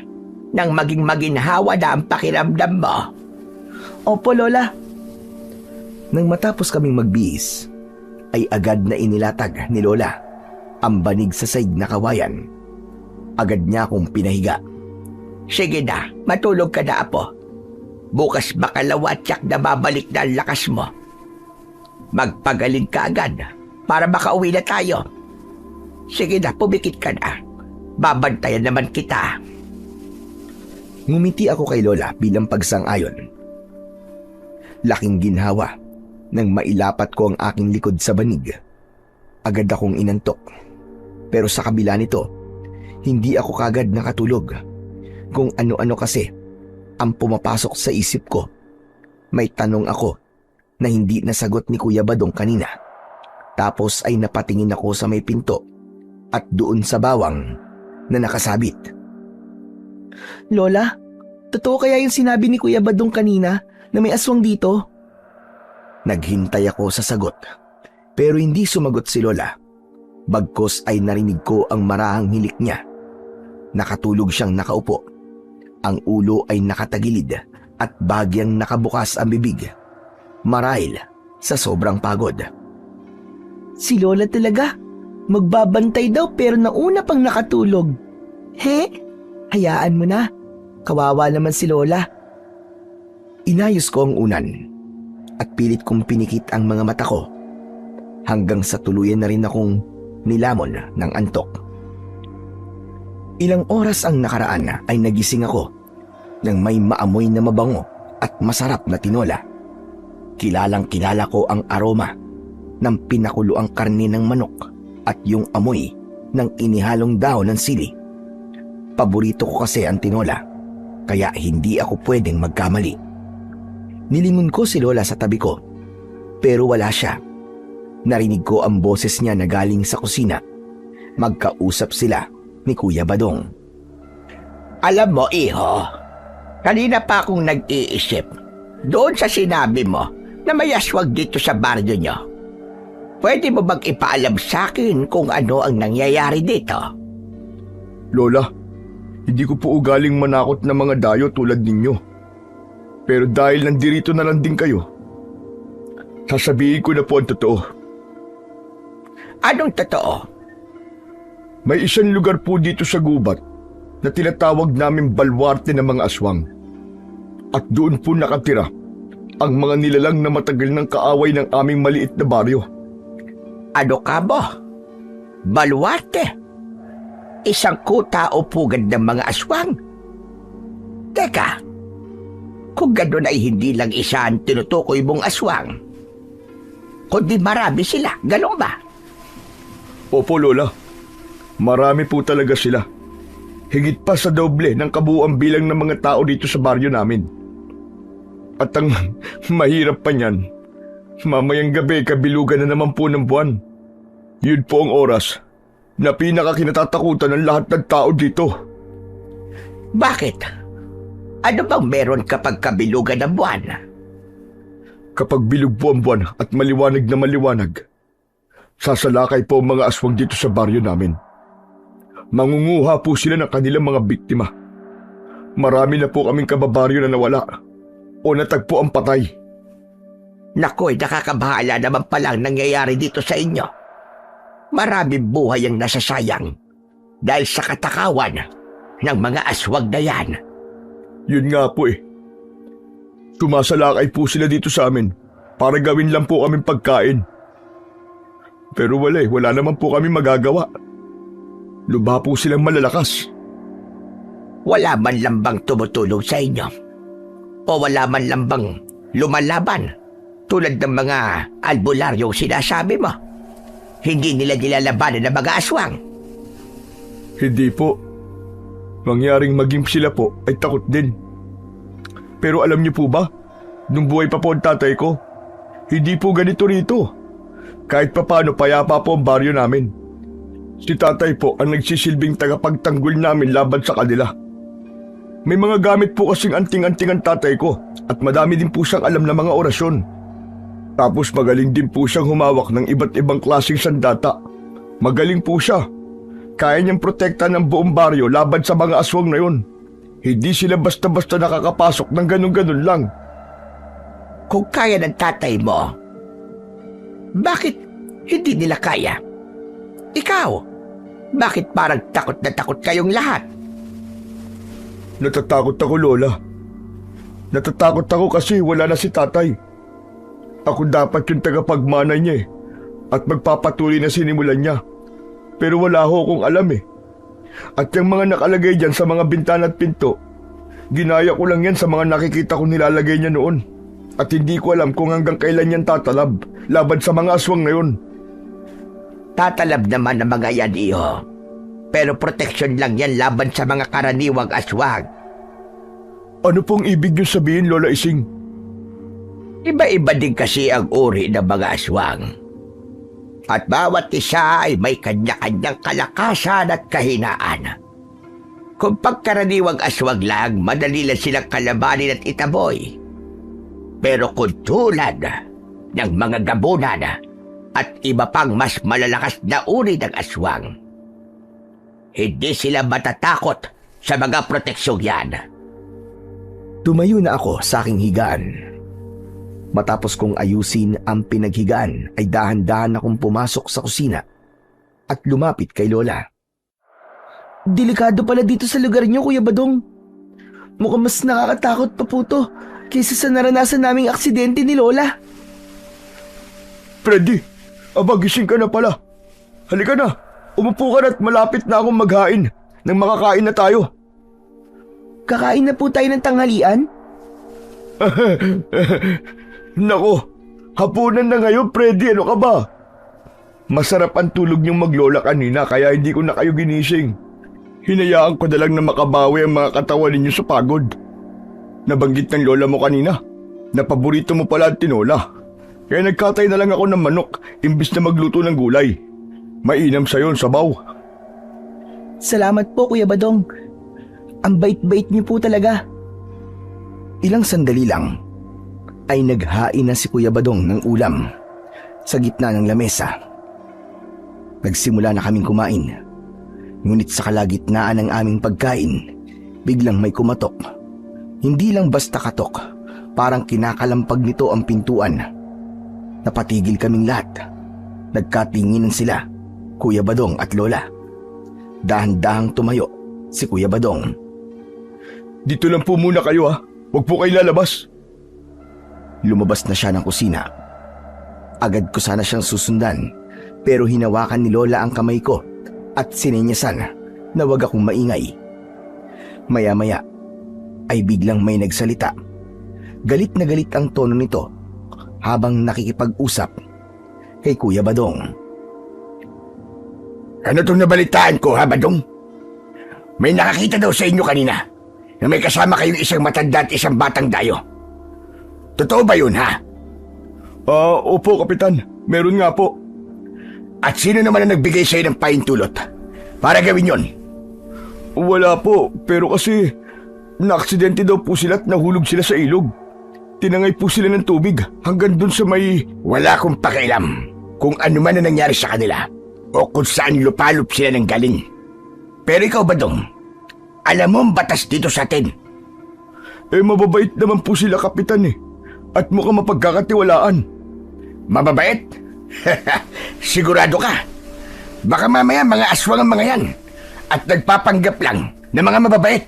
nang maging maginhawa na ang pakiramdam mo. Opo, Lola. Nang matapos kaming magbihis, ay agad na inilatag ni Lola ang banig sa saig na kawayan. Agad niya akong pinahiga. Sige na, matulog ka na, apo. Bukas makalawa tsak na babalik na ang lakas mo. Magpagaling ka agad para makauwi na tayo. Sige na, pumikit ka na. Babantayan naman kita. Ngumiti ako kay Lola bilang pagsang-ayon. Laking ginhawa nang mailapat ko ang aking likod sa banig. Agad akong inantok. Pero sa kabila nito, hindi ako kagad nakatulog. Kung ano-ano kasi ang pumapasok sa isip ko. May tanong ako na hindi nasagot ni Kuya Badong kanina. Tapos ay napatingin ako sa may pinto at doon sa bawang na nakasabit. Lola, totoo kaya yung sinabi ni Kuya Badong kanina na may aswang dito? Naghintay ako sa sagot, pero hindi sumagot si Lola. Bagkos ay narinig ko ang marahang hilik niya. Nakatulog siyang nakaupo. Ang ulo ay nakatagilid at bagyang nakabukas ang bibig. Marahil sa sobrang pagod. Si Lola talaga. Magbabantay daw pero nauna pang nakatulog. He? Hayaan mo na. Kawawa naman si Lola. Inayos ko ang unan at pilit kong pinikit ang mga mata ko hanggang sa tuluyan na rin akong nilamon ng antok. Ilang oras ang nakaraan ay nagising ako nang may maamoy na mabango at masarap na tinola. Kilalang-kilala ko ang aroma ng pinakuloang karne ng manok at yung amoy ng inihalong dahon ng sili. Paborito ko kasi ang tinola, kaya hindi ako pwedeng magkamali. Nilingon ko si Lola sa tabi ko, pero wala siya. Narinig ko ang boses niya na galing sa kusina. Magkausap sila ni Kuya Badong. Alam mo, iho, kanina pa akong nag-iisip. Doon sa sinabi mo na may aswang dito sa baryo nyo. Pwede mo bang ipaalam sa akin kung ano ang nangyayari dito? Lola, hindi ko po ugaling manakot na mga dayo tulad ninyo. Pero dahil nandirito na lang din kayo, sasabihin ko na po ang totoo. Anong totoo? May isang lugar po dito sa gubat na tinatawag namin balwarte ng mga aswang. At doon po nakatira ang mga nilalang na matagal ng kaaway ng aming maliit na baryo. Ano ka mo? Baluarte? Isang kuta o pugad ng mga aswang? Teka, kung gano'n ay hindi lang isa ang tinutukoy mong aswang, kundi marami sila, gano'n ba? Opo, Lola. Marami po talaga sila. Higit pa sa doble ng kabuuang bilang ng mga tao dito sa baryo namin. At ang mahirap pa niyan, mamayang gabi kabilugan na naman po ng buwan. Yun po ang oras na pinakakinatatakutan ng lahat ng tao dito. Bakit? Ano bang meron kapag kabilugan ng buwan? Kapag bilog po ang buwan at maliwanag na maliwanag, sasalakay po ang mga aswang dito sa baryo namin. Mangunguha po sila ng kanilang mga biktima. Marami na po kaming kababaryo na nawala o natagpo ang patay. Nakoy, nakakabahala naman palang nangyayari dito sa inyo. Maraming buhay ang nasasayang dahil sa katakawan ng mga aswang na yan. Yun nga po eh. Tumasalakay po sila dito sa amin para gawin lang po kaming pagkain. Pero wala naman po kami magagawa. Lubha po silang malalakas. Wala man lambang tumutulong sa inyo? O wala man lambang lumalaban tulad ng mga albularyong sinasabi mo? Hindi nila nilalabanan ng mga aswang? Hindi po. Mangyaring maging sila po ay takot din. Pero alam niyo po ba, nung buhay pa po ang tatay ko, hindi po ganito rito. Kahit papano payapa po ang baryo namin. Si tatay po ang nagsisilbing tagapagtanggol namin laban sa kanila. May mga gamit po kasing anting-anting ang tatay ko at madami din po siyang alam na mga orasyon. Tapos magaling din po siyang humawak ng iba't ibang klaseng sandata. Magaling po siya. Kaya niyang protekta ng buong baryo laban sa mga aswang na yun. Hindi sila basta-basta nakakapasok ng ganun-ganun lang. Kung kaya ng tatay mo, bakit hindi nila kaya? Ikaw, bakit parang takot na takot kayong lahat? Natatakot ako, Lola. Natatakot ako kasi wala na si tatay. Ako dapat yung tagapagmana niya at magpapatuloy na sinimulan niya. Pero wala ho akong alam eh. At yung mga nakalagay dyan sa mga bintana at pinto, ginaya ko lang yan sa mga nakikita ko nilalagay niya noon. At hindi ko alam kung hanggang kailan yan tatalab laban sa mga aswang na yun. Tatalab naman ang mga yan, iho. Pero proteksyon lang yan laban sa mga karaniwang aswang. Ano pong ibig niyo sabihin, Lola Ising? Iba-iba din kasi ang uri ng mga aswang. At bawat isa ay may kanya-kanyang kalakasan at kahinaan. Kung pagkaraniwang aswang lang, madali lang silang kalabanin at itaboy. Pero kung tulad ng mga gabunan at iba pang mas malalakas na uri ng aswang, hindi sila matatakot sa mga proteksyong yan. Tumayo na ako sa aking higaan. Matapos kong ayusin ang pinaghigaan ay dahan-dahan akong pumasok sa kusina at lumapit kay Lola. Delikado pala dito sa lugar niyo, Kuya Badong. Mukhang mas nakakatakot pa po to kaysa sa naranasan naming aksidente ni Lola. Freddy, gising ka na pala. Halika na, umupo ka na at malapit na akong maghain nang makakain na tayo. Kakain na po tayo ng tanghalian? Nako, hapunan na ngayon, Freddy, ano ka ba? Masarap ang tulog niyong maglola kanina kaya hindi ko na kayo ginising. Hinayaan ko na lang na makabawi ang mga katawan ninyo sa pagod. Nabanggit ng lola mo kanina na paborito mo pala ang tinola. Kaya nagkatay na lang ako ng manok imbis na magluto ng gulay. Mainam sa yon, sabaw. Salamat po, Kuya Badong. Ang bait-bait niyo po talaga. Ilang sandali lang ay naghain na si Kuya Badong ng ulam sa gitna ng lamesa. Nagsimula na kaming kumain. Ngunit sa kalagitnaan ng aming pagkain, biglang may kumatok. Hindi lang basta katok, parang kinakalampag nito ang pintuan. Napatigil kaming lahat. Nagkatinginan sila, Kuya Badong at Lola. Dahan-dahang tumayo si Kuya Badong. Dito lang po muna kayo ha. Huwag po kayo lalabas. Lumabas na siya ng kusina. Agad ko sana siyang susundan, pero hinawakan ni Lola ang kamay ko at sininyasan na huwag akong maingay. Maya-maya ay biglang may nagsalita. Galit na galit ang tono nito habang nakikipag-usap kay Kuya Badong. Ano itong nabalitaan ko, ha, Badong? May nakakita daw sa inyo kanina na may kasama kayong isang matanda at isang batang dayo. Totoo ba yun, ha? Opo, Kapitan. Meron nga po. At sino naman ang nagbigay sa'yo ng pahintulot para gawin yon? Wala po, pero kasi naaksidente daw po sila at nahulog sila sa ilog. Tinangay po sila ng tubig hanggang dun sa may... Wala akong pakialam kung ano man ang nangyari sa kanila o kung saan lupalop sila ng galing. Pero ikaw, Badong, alam mo ang batas dito sa atin. Mababait naman po sila, Kapitan At mukhang mapagkakatiwalaan. Mababait? Sigurado ka? Baka mamaya mga aswang ang mga yan at nagpapanggap lang na mga mababait.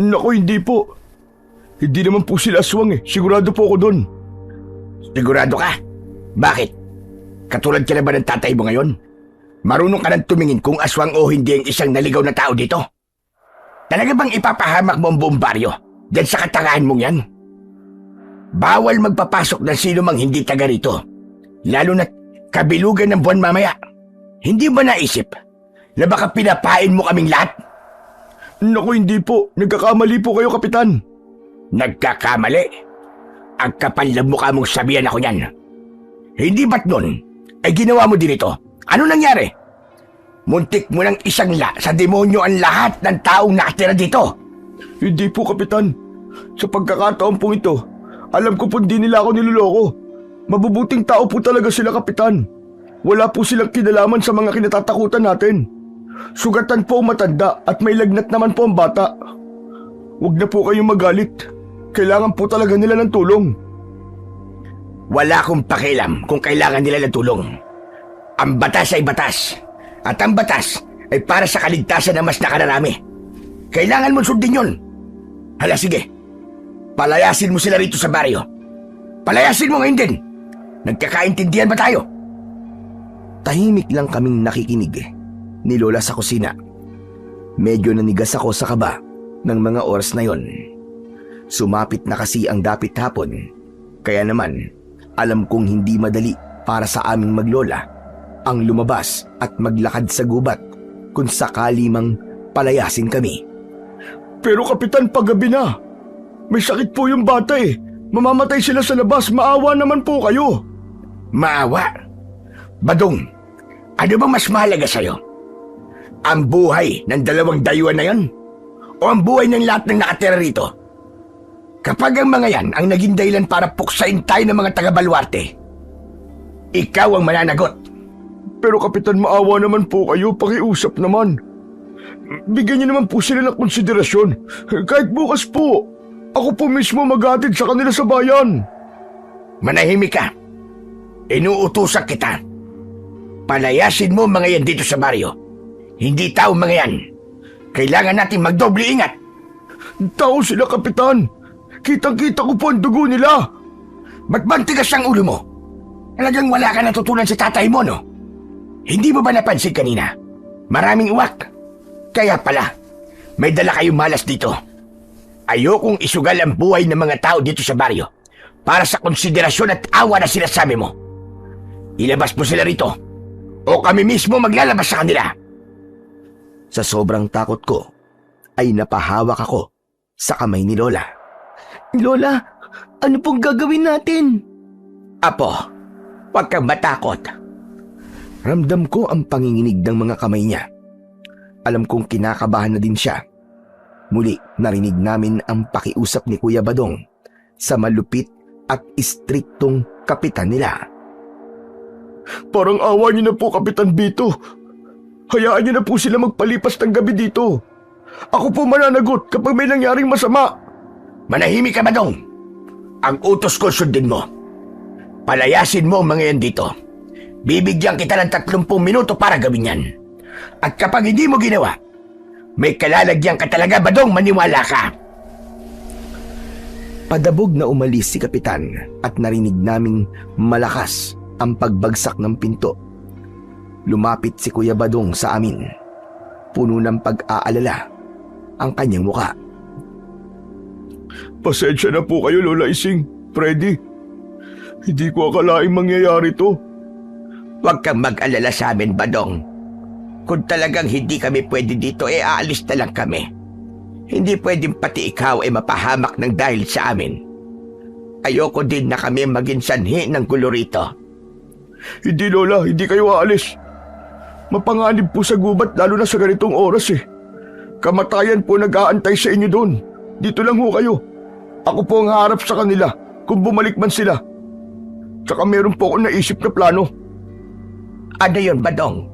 Naku, hindi po. Hindi naman po sila aswang Sigurado po ako dun. Sigurado ka? Bakit? Katulad ka na ba ng tatay mo ngayon? Marunong ka nang tumingin kung aswang o hindi ang isang naligaw na tao dito? Talaga bang ipapahamak mo ang buong baryo dyan sa katangahan mong yan? Bawal magpapasok ng sino mang hindi taga rito, lalo na kabilugan ng buwan mamaya. Hindi ba naisip na baka pinapain mo kaming lahat? Naku, hindi po. Nagkakamali po kayo, Kapitan. Nagkakamali? Ang kapal ng mukha mong sabihan ako yan. Hindi ba't nun ay ginawa mo din ito? Ano nangyari? Muntik mo nang isangla sa demonyo ang lahat ng taong nakatira dito. Hindi po, Kapitan. Sa pagkakataon po ito, alam ko po hindi nila ako niloloko. Mabubuting tao po talaga sila, Kapitan. Wala po silang kinalaman sa mga kinatatakutan natin. Sugatan po ang matanda at may lagnat naman po ang bata. Huwag na po kayong magalit. Kailangan po talaga nila ng tulong. Wala akong pakialam kung kailangan nila ng tulong. Ang batas ay batas. At ang batas ay para sa kaligtasan ng mas nakararami. Kailangan mo sundin yun. Hala, sige. Palayasin mo sila rito sa baryo. Palayasin mo ngayon din. Nagkakaintindihan ba tayo? Tahimik lang kaming nakikinig ni Lola sa kusina. Medyo nanigas ako sa kaba ng mga oras na yon. Sumapit na kasi ang dapit hapon. Kaya naman, alam kong hindi madali para sa aming maglola ang lumabas at maglakad sa gubat kung sakali mang palayasin kami. Pero Kapitan, paggabi na. May sakit po yung bata Mamamatay sila sa labas. Maawa naman po kayo. Maawa? Badong, ano bang mas mahalaga sa'yo? Ang buhay ng dalawang dayuhan na yan? O ang buhay ng lahat ng nakatira rito? Kapag ang mga yan ang naging dahilan para puksain tayo ng mga taga-Baluarte, ikaw ang mananagot. Pero Kapitan, maawa naman po kayo. Pakiusap naman. Bigyan niyo naman po sila ng konsiderasyon. Kahit bukas po, ako po mismo maghatid sa kanila sa bayan. Manahimik ka. Inuutusan kita. Palayasin mo mga yan dito sa baryo. Hindi tao mga yan. Kailangan natin magdoble ingat. Tao sila, Kapitan. Kitang-kita ko po ang dugo nila. Ba't bang tigas ang ulo mo? Talagang wala ka natutunan sa tatay mo, no? Hindi mo ba napansin kanina? Maraming uwak. Kaya pala, may dala kayong malas dito. Ayokong isugal ang buhay ng mga tao dito sa baryo para sa konsiderasyon at awa na sinasabi mo. Ilabas mo sila rito o kami mismo maglalabas sa kanila. Sa sobrang takot ko, ay napahawak ako sa kamay ni Lola. Lola, ano pong gagawin natin? Apo, huwag kang matakot. Ramdam ko ang panginginig ng mga kamay niya. Alam kong kinakabahan na din siya. Muli narinig namin ang pakiusap ni Kuya Badong sa malupit at istriktong kapitan nila. Parang awa niyo na po, Kapitan Bito. Hayaan niyo na po sila magpalipas ng gabi dito. Ako po mananagot kapag may nangyaring masama. Manahimik ka, Badong. Ang utos ko sundin mo. Palayasin mo ang mga yan dito. Bibigyan kita ng 30 minuto para gawin yan. At kapag hindi mo ginawa, may kalalagyan ka talaga, Badong, maniwala ka. Padabog na umalis si kapitan at narinig naming malakas ang pagbagsak ng pinto. Lumapit si Kuya Badong sa amin. Puno ng pag-aalala ang kanyang muka. Pasensya na po kayo, Lola Ising, Freddy. Hindi ko akalaing mangyayari to. Huwag kang mag-alala sa amin, Badong. Kung talagang hindi kami pwede dito, aalis na lang kami. Hindi pwedeng pati ikaw ay mapahamak ng dahil sa amin. Ayoko din na kami maging sanhi ng gulo rito. Hindi, Lola, hindi kayo aalis. Mapanganib po sa gubat lalo na sa ganitong oras eh. Kamatayan po nag-aantay sa inyo doon. Dito lang ho kayo. Ako po ang harap sa kanila kung bumalik man sila. Tsaka meron po akong naisip na plano. Ano yun, Badong?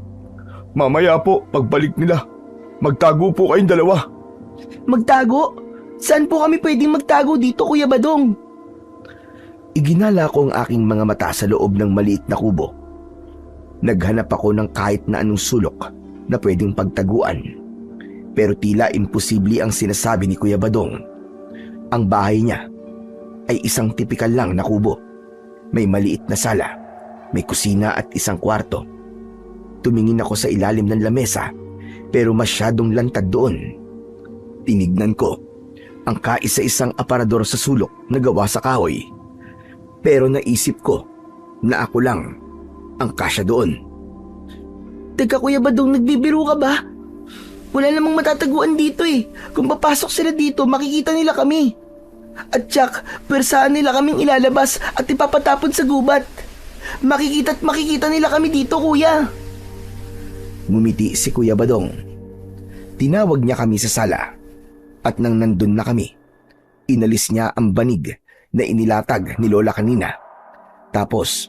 Mamaya po, pagbalik nila, magtago po kayong dalawa. Magtago? Saan po kami pwedeng magtago dito, Kuya Badong? Iginala ko ang aking mga mata sa loob ng maliit na kubo. Naghanap ako ng kahit na anong sulok na pwedeng pagtaguan. Pero tila imposible ang sinasabi ni Kuya Badong. Ang bahay niya ay isang tipikal lang na kubo. May maliit na sala, may kusina at isang kwarto. Tumingin ako sa ilalim ng lamesa pero masyadong lantad doon. Tinignan ko ang kaisa-isang aparador sa sulok na gawa sa kahoy. Pero naisip ko na ako lang ang kasya doon. Teka, Kuya Badong, nagbibiro ka ba? Wala namang matataguan dito eh. Kung papasok sila dito, makikita nila kami. At tsak, persahan nila kaming ilalabas at ipapatapon sa gubat. Makikita nila kami dito, Kuya. Ngumiti si Kuya Badong. Tinawag niya kami sa sala. At nang nandun na kami, inalis niya ang banig na inilatag ni Lola kanina. Tapos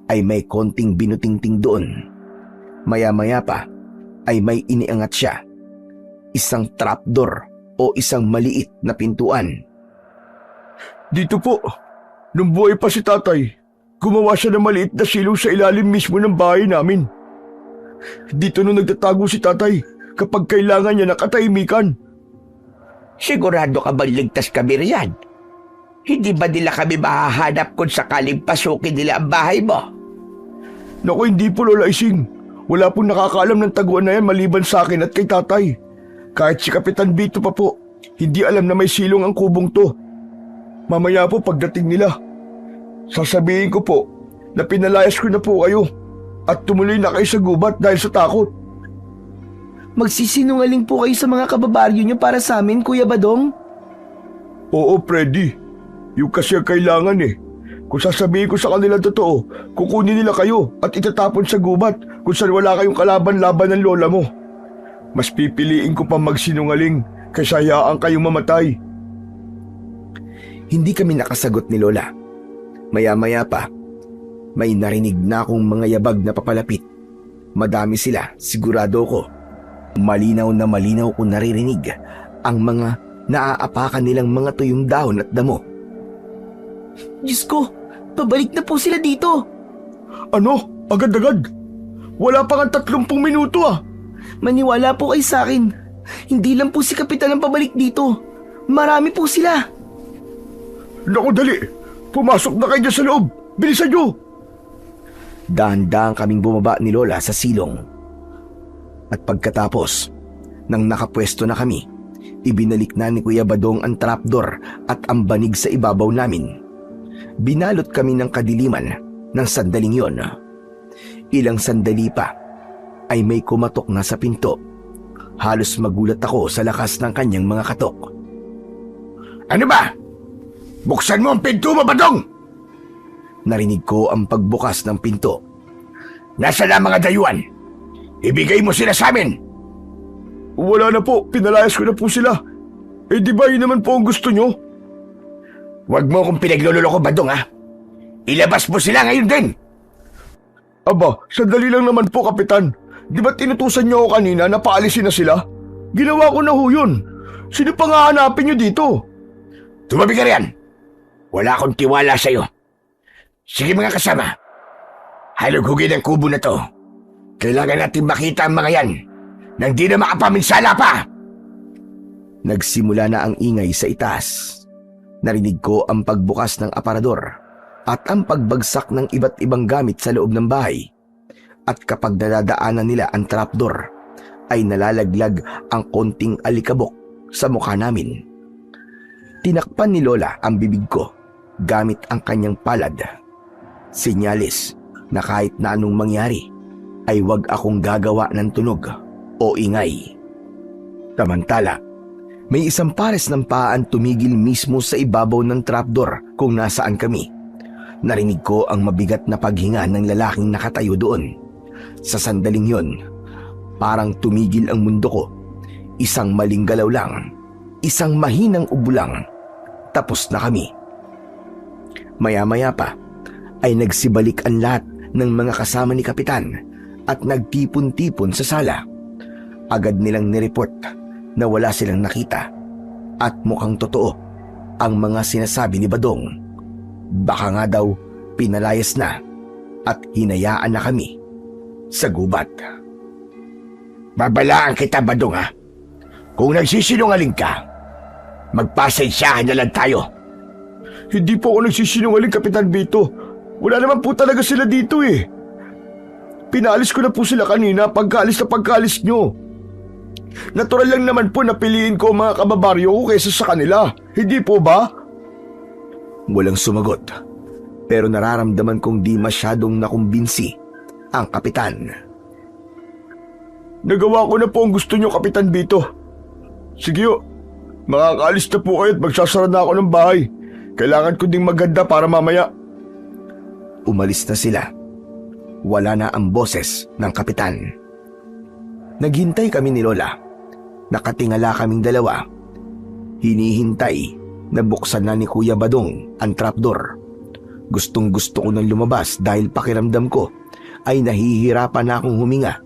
ay may konting binutingting doon. Maya-maya pa ay may iniangat siya. Isang trapdoor o isang maliit na pintuan. Dito po, nung buhay pa si tatay, gumawa siya ng maliit na silong sa ilalim mismo ng bahay namin. Dito nung nagtatago si tatay kapag kailangan niya ng katahimikan. Sigurado ka bang ligtas kami riyan? Hindi ba nila kami mahahanap kung sakaling pasukin nila ang bahay mo? Naku, hindi po, Lola Ising. Wala pong nakakaalam ng taguan na yan maliban sa akin at kay tatay. Kahit si Kapitan Bito pa po, hindi alam na may silong ang kubong to. Mamaya po pagdating nila, sasabihin ko po na pinalayas ko na po kayo at tumuloy na kayo sa gubat dahil sa takot. Magsisinungaling po kayo sa mga kababaryo niyo para sa amin, Kuya Badong? Oo, Freddy. Yung kasi ang kailangan eh. Kung sasabihin ko sa kanila totoo, kukunin nila kayo at itatapon sa gubat kung saan wala kayong kalaban-laban ng lola mo. Mas pipiliin ko pa magsinungaling kaysa hayaan kayong mamatay. Hindi kami nakasagot ni Lola. Maya-maya pa, may narinig na akong mga yabag na papalapit. Madami sila, sigurado ko. Malinaw na malinaw kong naririnig ang mga naaapakan nilang mga tuyong dahon at damo. Diyos ko, pabalik na po sila dito. Ano? Agad-agad? Wala pa nga 30 minuto ah. Maniwala po kayo sa akin. Hindi lang po si Kapitan ang pabalik dito. Marami po sila. Naku, dali. Pumasok na kayo dyan sa loob. Bilisan nyo. Dahan-dahan kaming bumaba ni Lola sa silong. At pagkatapos, nang nakapwesto na kami, ibinalik na ni Kuya Badong ang trapdoor at ang banig sa ibabaw namin. Binalot kami ng kadiliman ng sandaling yon. Ilang sandali pa ay may kumatok na sa pinto. Halos magulat ako sa lakas ng kanyang mga katok. Ano ba? Buksan mo ang pinto mo, Badong! Narinig ko ang pagbukas ng pinto. Nasaan ang mga dayuan? Ibigay mo sila sa amin! Wala na po. Pinalayas ko na po sila. Eh di ba yun naman po ang gusto nyo? Huwag mo akong pinagluloko, Badong, ha? Ilabas mo sila ngayon din! Aba, sandali lang naman po, Kapitan. Di ba tinutusan niyo ako kanina na paalisin na sila? Ginawa ko na ho yun. Sino pa nga hanapin niyo dito? Tumabi ka riyan! Wala akong tiwala sa'yo. Sige mga kasama, halugugin ang kubo na to. Kailangan natin makita ang mga yan nang di na makapaminsala pa! Nagsimula na ang ingay sa itaas. Narinig ko ang pagbukas ng aparador at ang pagbagsak ng iba't ibang gamit sa loob ng bahay. At kapag nadadaanan nila ang trapdoor, ay nalalaglag ang konting alikabok sa mukha namin. Tinakpan ni Lola ang bibig ko gamit ang kanyang palad. Sinyalis na kahit na anong mangyari, ay wag akong gagawa ng tunog o ingay. Samantala, may isang pares ng paan tumigil mismo sa ibabaw ng trapdoor kung nasaan kami. Narinig ko ang mabigat na paghinga ng lalaking nakatayo doon. Sa sandaling yon, parang tumigil ang mundo ko. Isang maling galaw lang, isang mahinang ubo lang, tapos na kami. Maya-maya pa ay nagsibalik ang lahat ng mga kasama ni Kapitan at nagtipon-tipon sa sala. Agad nilang nireport na wala silang nakita at mukhang totoo ang mga sinasabi ni Badong. Baka nga daw pinalayas na at hinayaan na kami sa gubat. Babalaan kita, Badong, ha? Kung nagsisinungaling ka, magpasensyahan na lang tayo. Hindi po ako nagsisinungaling, Kapitan Vito. Wala naman po talaga sila dito eh. Pinaalis ko na po sila kanina pagkaalis na pagkaalis nyo. Natural lang naman po na piliin ko ang mga kababaryo ko kaysa sa kanila. Hindi po ba? Walang sumagot, pero nararamdaman kong di masyadong nakumbinsi ang Kapitan. Nagawa ko na po ang gusto nyo, Kapitan Vito. Sige o, makakaalis na po kayo at magsasara na ako ng bahay. Kailangan ko ding maganda para mamaya. Umalis na sila. Wala na ang boses ng Kapitan. Naghintay kami ni Lola. Nakatingala kaming dalawa. Hinihintay na buksan na ni Kuya Badong ang trapdoor. Gustong-gusto ko nang lumabas dahil pakiramdam ko ay nahihirapan na akong huminga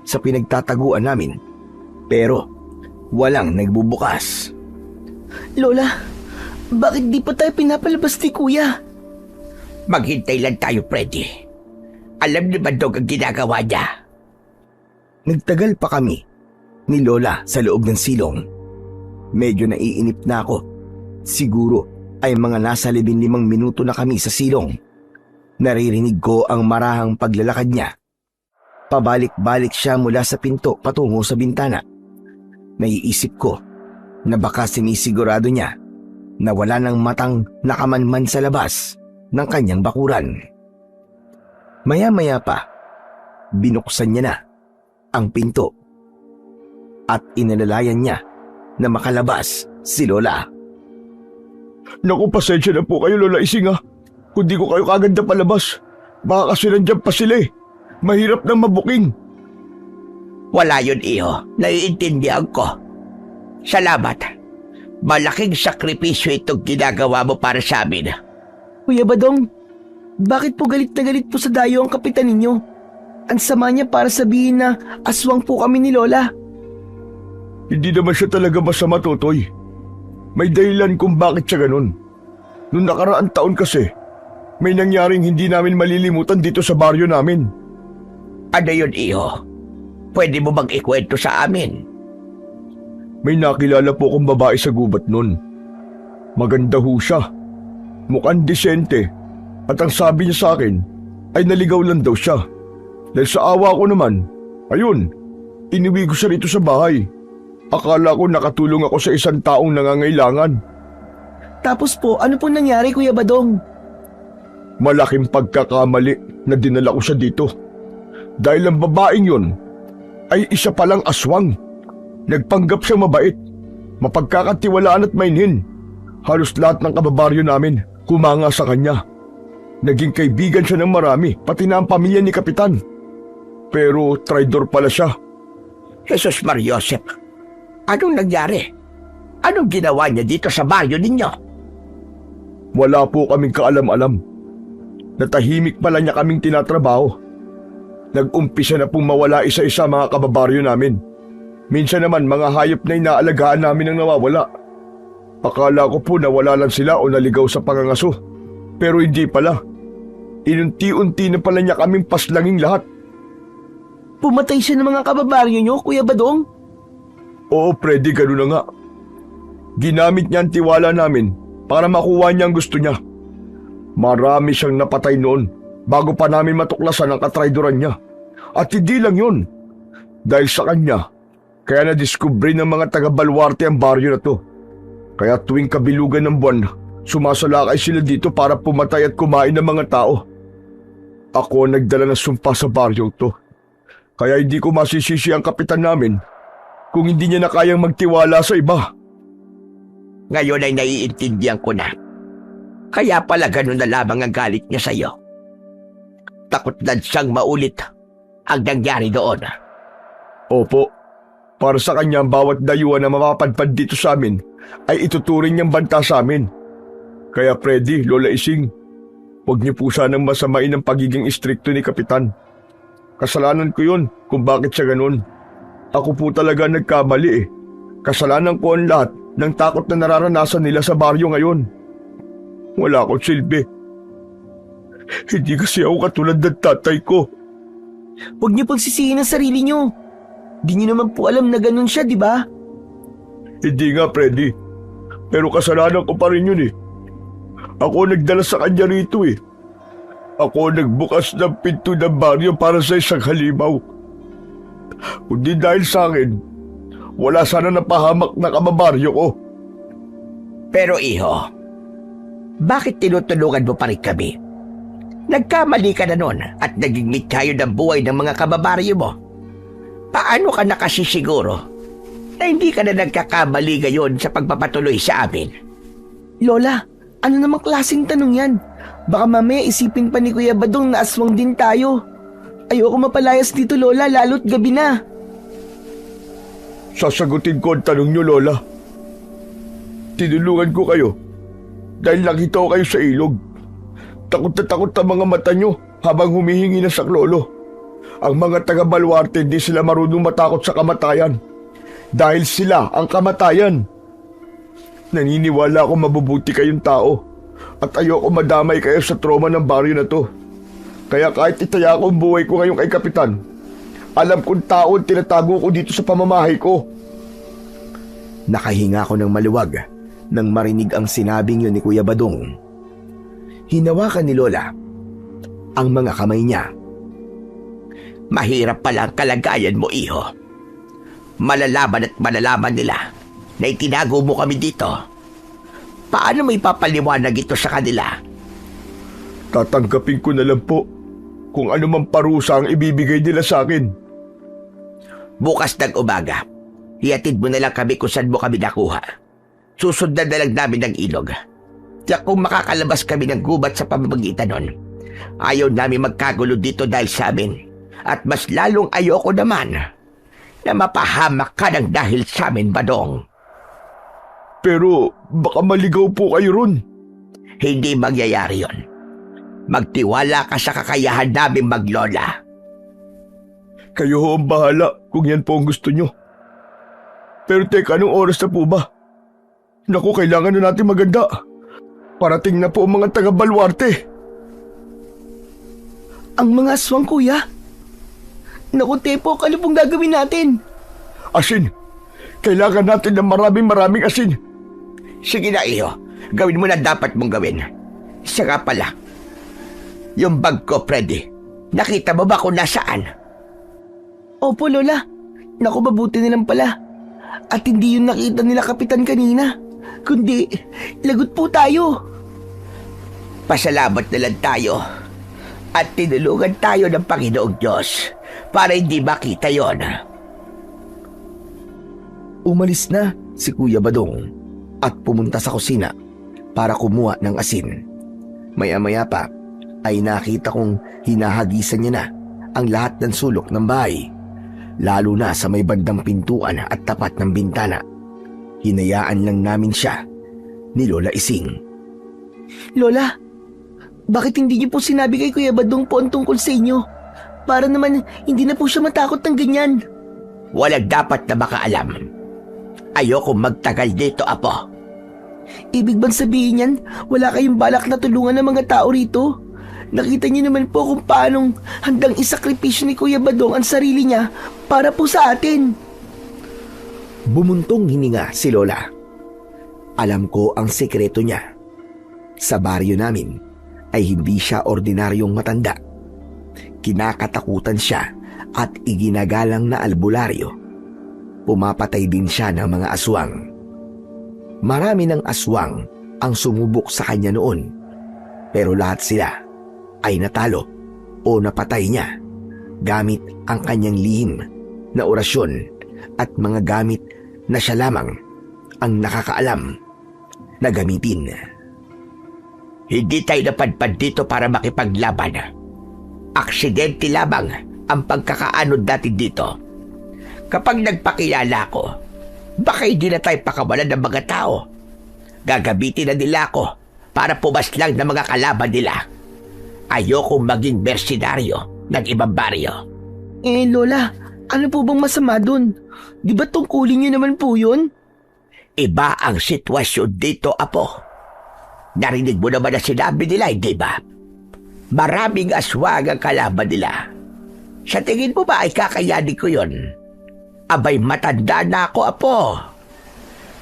sa pinagtataguan namin. Pero walang nagbubukas. Lola, bakit di pa tayo pinapalabas ni Kuya? Maghintay lang tayo, Freddy. Alam ni Badong ang ginagawa niya. Nagtagal pa kami ni Lola sa loob ng silong. Medyo naiinip na ako. Siguro ay mga nasa 15 minuto na kami sa silong. Naririnig ko ang marahang paglalakad niya. Pabalik-balik siya mula sa pinto patungo sa bintana. Naiisip ko na baka sinisigurado niya na wala ng matang nakamanman sa labas ng kanyang bakuran. Maya-maya pa, binuksan niya na ang pinto at inalalayan niya na makalabas si Lola. Naku, pasensya na po kayo, Lola Ising ha. Kung di ko kayo kagad na palabas, baka kasi nandiyan pa sila eh. Mahirap nang mabuking. Wala yun, iho. Naiintindihan ko. Salamat. Malaking sakripisyo itong ginagawa mo para sa amin. Kuya Badong, bakit po galit na galit po sa dayo ang kapitan ninyo? Ang sama niya para sabihin na aswang po kami ni Lola. Hindi naman siya talaga masama, Totoy. May dahilan kung bakit siya ganun. Noong nakaraang taon kasi, may nangyaring hindi namin malilimutan dito sa baryo namin. Ano yun, iho? Pwede mo bang ikwento sa amin? May nakilala po akong babae sa gubat nun. Maganda ho siya. Mukhang disente. At ang sabi niya sa akin ay naligaw lang daw siya. Dahil sa awa ko naman, ayun, iniwi ko siya rito sa bahay. Akala ko nakatulong ako sa isang taong nangangailangan. Tapos po, ano po nangyari, Kuya Badong? Malaking pagkakamali na dinala ko siya dito. Dahil ang babaeng yun ay isa palang aswang. Nagpanggap siya mabait, mapagkakatiwalaan at mainhin. Halos lahat ng kababaryo namin kumanga sa kanya. Naging kaibigan siya ng marami, pati na ang pamilya ni Kapitan. Pero traidor pala siya. Jesus Mariosep, anong nangyari? Anong ginawa niya dito sa baryo ninyo? Wala po kaming kaalam-alam. Natahimik pala niya kaming tinatrabaho. Nag-umpisa na pong mawala isa-isa mga kababaryo namin. Minsan naman mga hayop na inaalagaan namin ang nawawala. Akala ko po nawala lang sila o naligaw sa pangangaso. Pero hindi pala. Inunti-unti na pala niya kaming paslanging lahat. Pumatay siya ng mga kababaryo nyo, Kuya Badong? Oo, Freddy, gano'n na nga. Ginamit niya ang tiwala namin para makuha niya ang gusto niya. Marami siyang napatay noon bago pa namin matuklasan ang katraydoran niya. At hindi lang yun. Dahil sa kanya, kaya na-discovery ng mga taga-Baluarte ang baryo na to. Kaya tuwing kabilugan ng buwan, sumasalakay sila dito para pumatay at kumain ng mga tao. Ako ang nagdala ng sumpa sa baryo to. Kaya hindi ko masisisi ang kapitan namin kung hindi niya na kayang magtiwala sa iba. Ngayon ay naiintindihan ko na. Kaya pala ganun na lamang ang galit niya sa'yo. Takot na siyang maulit ang nangyari doon. Opo, para sa kanya ang bawat dayuhan na mapapadpad dito sa amin ay ituturing niyang banta sa amin. Kaya Freddy, Lola Ising, huwag niyo po sanang masamain ang pagiging istrikto ni Kapitan. Kasalanan ko yun kung bakit siya ganun. Ako po talaga nagkamali eh. Kasalanan ko ang lahat ng takot na nararanasan nila sa baryo ngayon. Wala akong silbi. Hindi kasi ako katulad ng tatay ko. Huwag niyo pagsisihin ang sarili niyo. Di niyo naman po alam na ganun siya, di ba? Hindi nga, Freddy. Pero kasalanan ko pa rin yun eh. Ako nagdala sa kanya rito eh. Ako nagbukas ng pinto ng baryo para sa isang halimaw. Kundi dahil sa akin, wala sana napahamak na kababaryo ko. Pero iho, bakit tinutulungan mo pa rin kami? Nagkamali ka na nun at naging mityayo ng buhay ng mga kababaryo mo. Paano ka nakasisiguro na hindi ka na nagkakamali ngayon sa pagpapatuloy sa amin? Lola, ano namang klaseng tanong yan? Baka mamaya isipin pa ni Kuya Badong na aswang din tayo. Ayoko mapalayas dito, Lola, lalo't gabi na. Sasagutin ko ang tanong niyo, Lola. Tinulungan ko kayo dahil nakita ko kayo sa ilog. Takot na takot ang mga mata niyo habang humihingi na sa klolo. Ang mga taga-Baluarte hindi sila marunong matakot sa kamatayan. Dahil sila ang kamatayan. Naniniwala ako mabubuti kayong tao at ayoko madamay kayo sa trauma ng baryo na to. Kaya kahit itaya ko ang buhay ko ngayon kay Kapitan, alam kong tao ang tinatago ko dito sa pamamahay ko. Nakahinga ko ng maluwag nang marinig ang sinabing yun ni Kuya Badong. Hinawakan ni Lola ang mga kamay niya. Mahirap pala ang kalagayan mo, iho. Malalaman at malalaman nila na itinago mo kami dito. Paano may papaliwanag ito sa kanila? Tatanggapin ko na lang po kung ano mang parusa ang ibibigay nila sa akin. Bukas ng umaga, iatid mo na lang kami kung saan mo kami nakuha. Susundan na lang namin ng ilog. Tiyak kung makakalabas kami ng gubat sa pamamagitan nun. Ayaw namin magkagulo dito dahil sa amin. At mas lalong ayoko naman na mapahamak ka ng dahil sa amin, Badong. Pero baka maligaw po kayo ron. Hindi mangyayari yon. Magtiwala ka sa kakayahan namin maglola. Kayo ho ang bahala kung yan po ang gusto nyo. Pero teka, anong oras na po ba? Naku, kailangan na natin maganda. Parating na po ang mga taga-Baluarte. Ang mga aswang, Kuya. Naku, Tepok, ano pong gagawin natin? Asin. Kailangan natin ng maraming asin. Sige na, iho. Gawin mo na dapat mong gawin. Saka pala, yung bag ko, Freddy. Nakita mo ba kung nasaan? Opo, Lola. Naku, mabuti nilang pala. At hindi yun nakita nila Kapitan kanina. Kundi, lagot po tayo. Pasalamat na lang tayo. At tinulungan tayo ng Panginoong Diyos para hindi makita yon. Umalis na si Kuya Badong at pumunta sa kusina para kumuha ng asin. Maya-maya pa ay nakita kong hinahagisan niya na ang lahat ng sulok ng bahay, lalo na sa may bandang pintuan at tapat ng bintana. Hinayaan lang namin siya ni Lola Ising. Lola, bakit hindi niyo po sinabi kay Kuya Badong po ang tungkol sa inyo? Para naman hindi na po siya matakot ng ganyan. Walang dapat na makaalam. Ayoko magtagal dito, Apo. Ibig bang sabihin yan, wala kayong balak na tulungan ng mga tao rito? Nakita niyo naman po kung paanong handang isakripisyo ni Kuya Badong ang sarili niya para po sa atin. Bumuntong hininga si Lola. Alam ko ang sekreto niya. Sa baryo namin ay hindi siya ordinaryong matanda. Kinakatakutan siya at iginagalang na albularyo. Pumapatay din siya ng mga aswang. Marami ng aswang ang sumubok sa kanya noon, pero lahat sila ay natalo o napatay niya gamit ang kanyang lihim na orasyon at mga gamit na siya lamang ang nakakaalam na gamitin. Hindi tayo napadpad dito para makipaglaban. Aksidente lamang ang pagkakaanod natin dito. Kapag nagpakilala ko, baka hindi na tayo pakawalan ng mga tao. Gagamitin na nila ako para pumaslang ng mga kalaban nila. Ayokong maging mersenaryo ng ibang baryo. Lola, ano po bang masama dun? Di ba tungkulin niyo naman po yun? Iba ang sitwasyon dito, Apo. Narinig mo naman na sinabi nila, hindi ba? Maraming aswang ang kalaban nila. Sa tingin mo ba ay kakayanin ko yun? Abay, matanda na ako, Apo.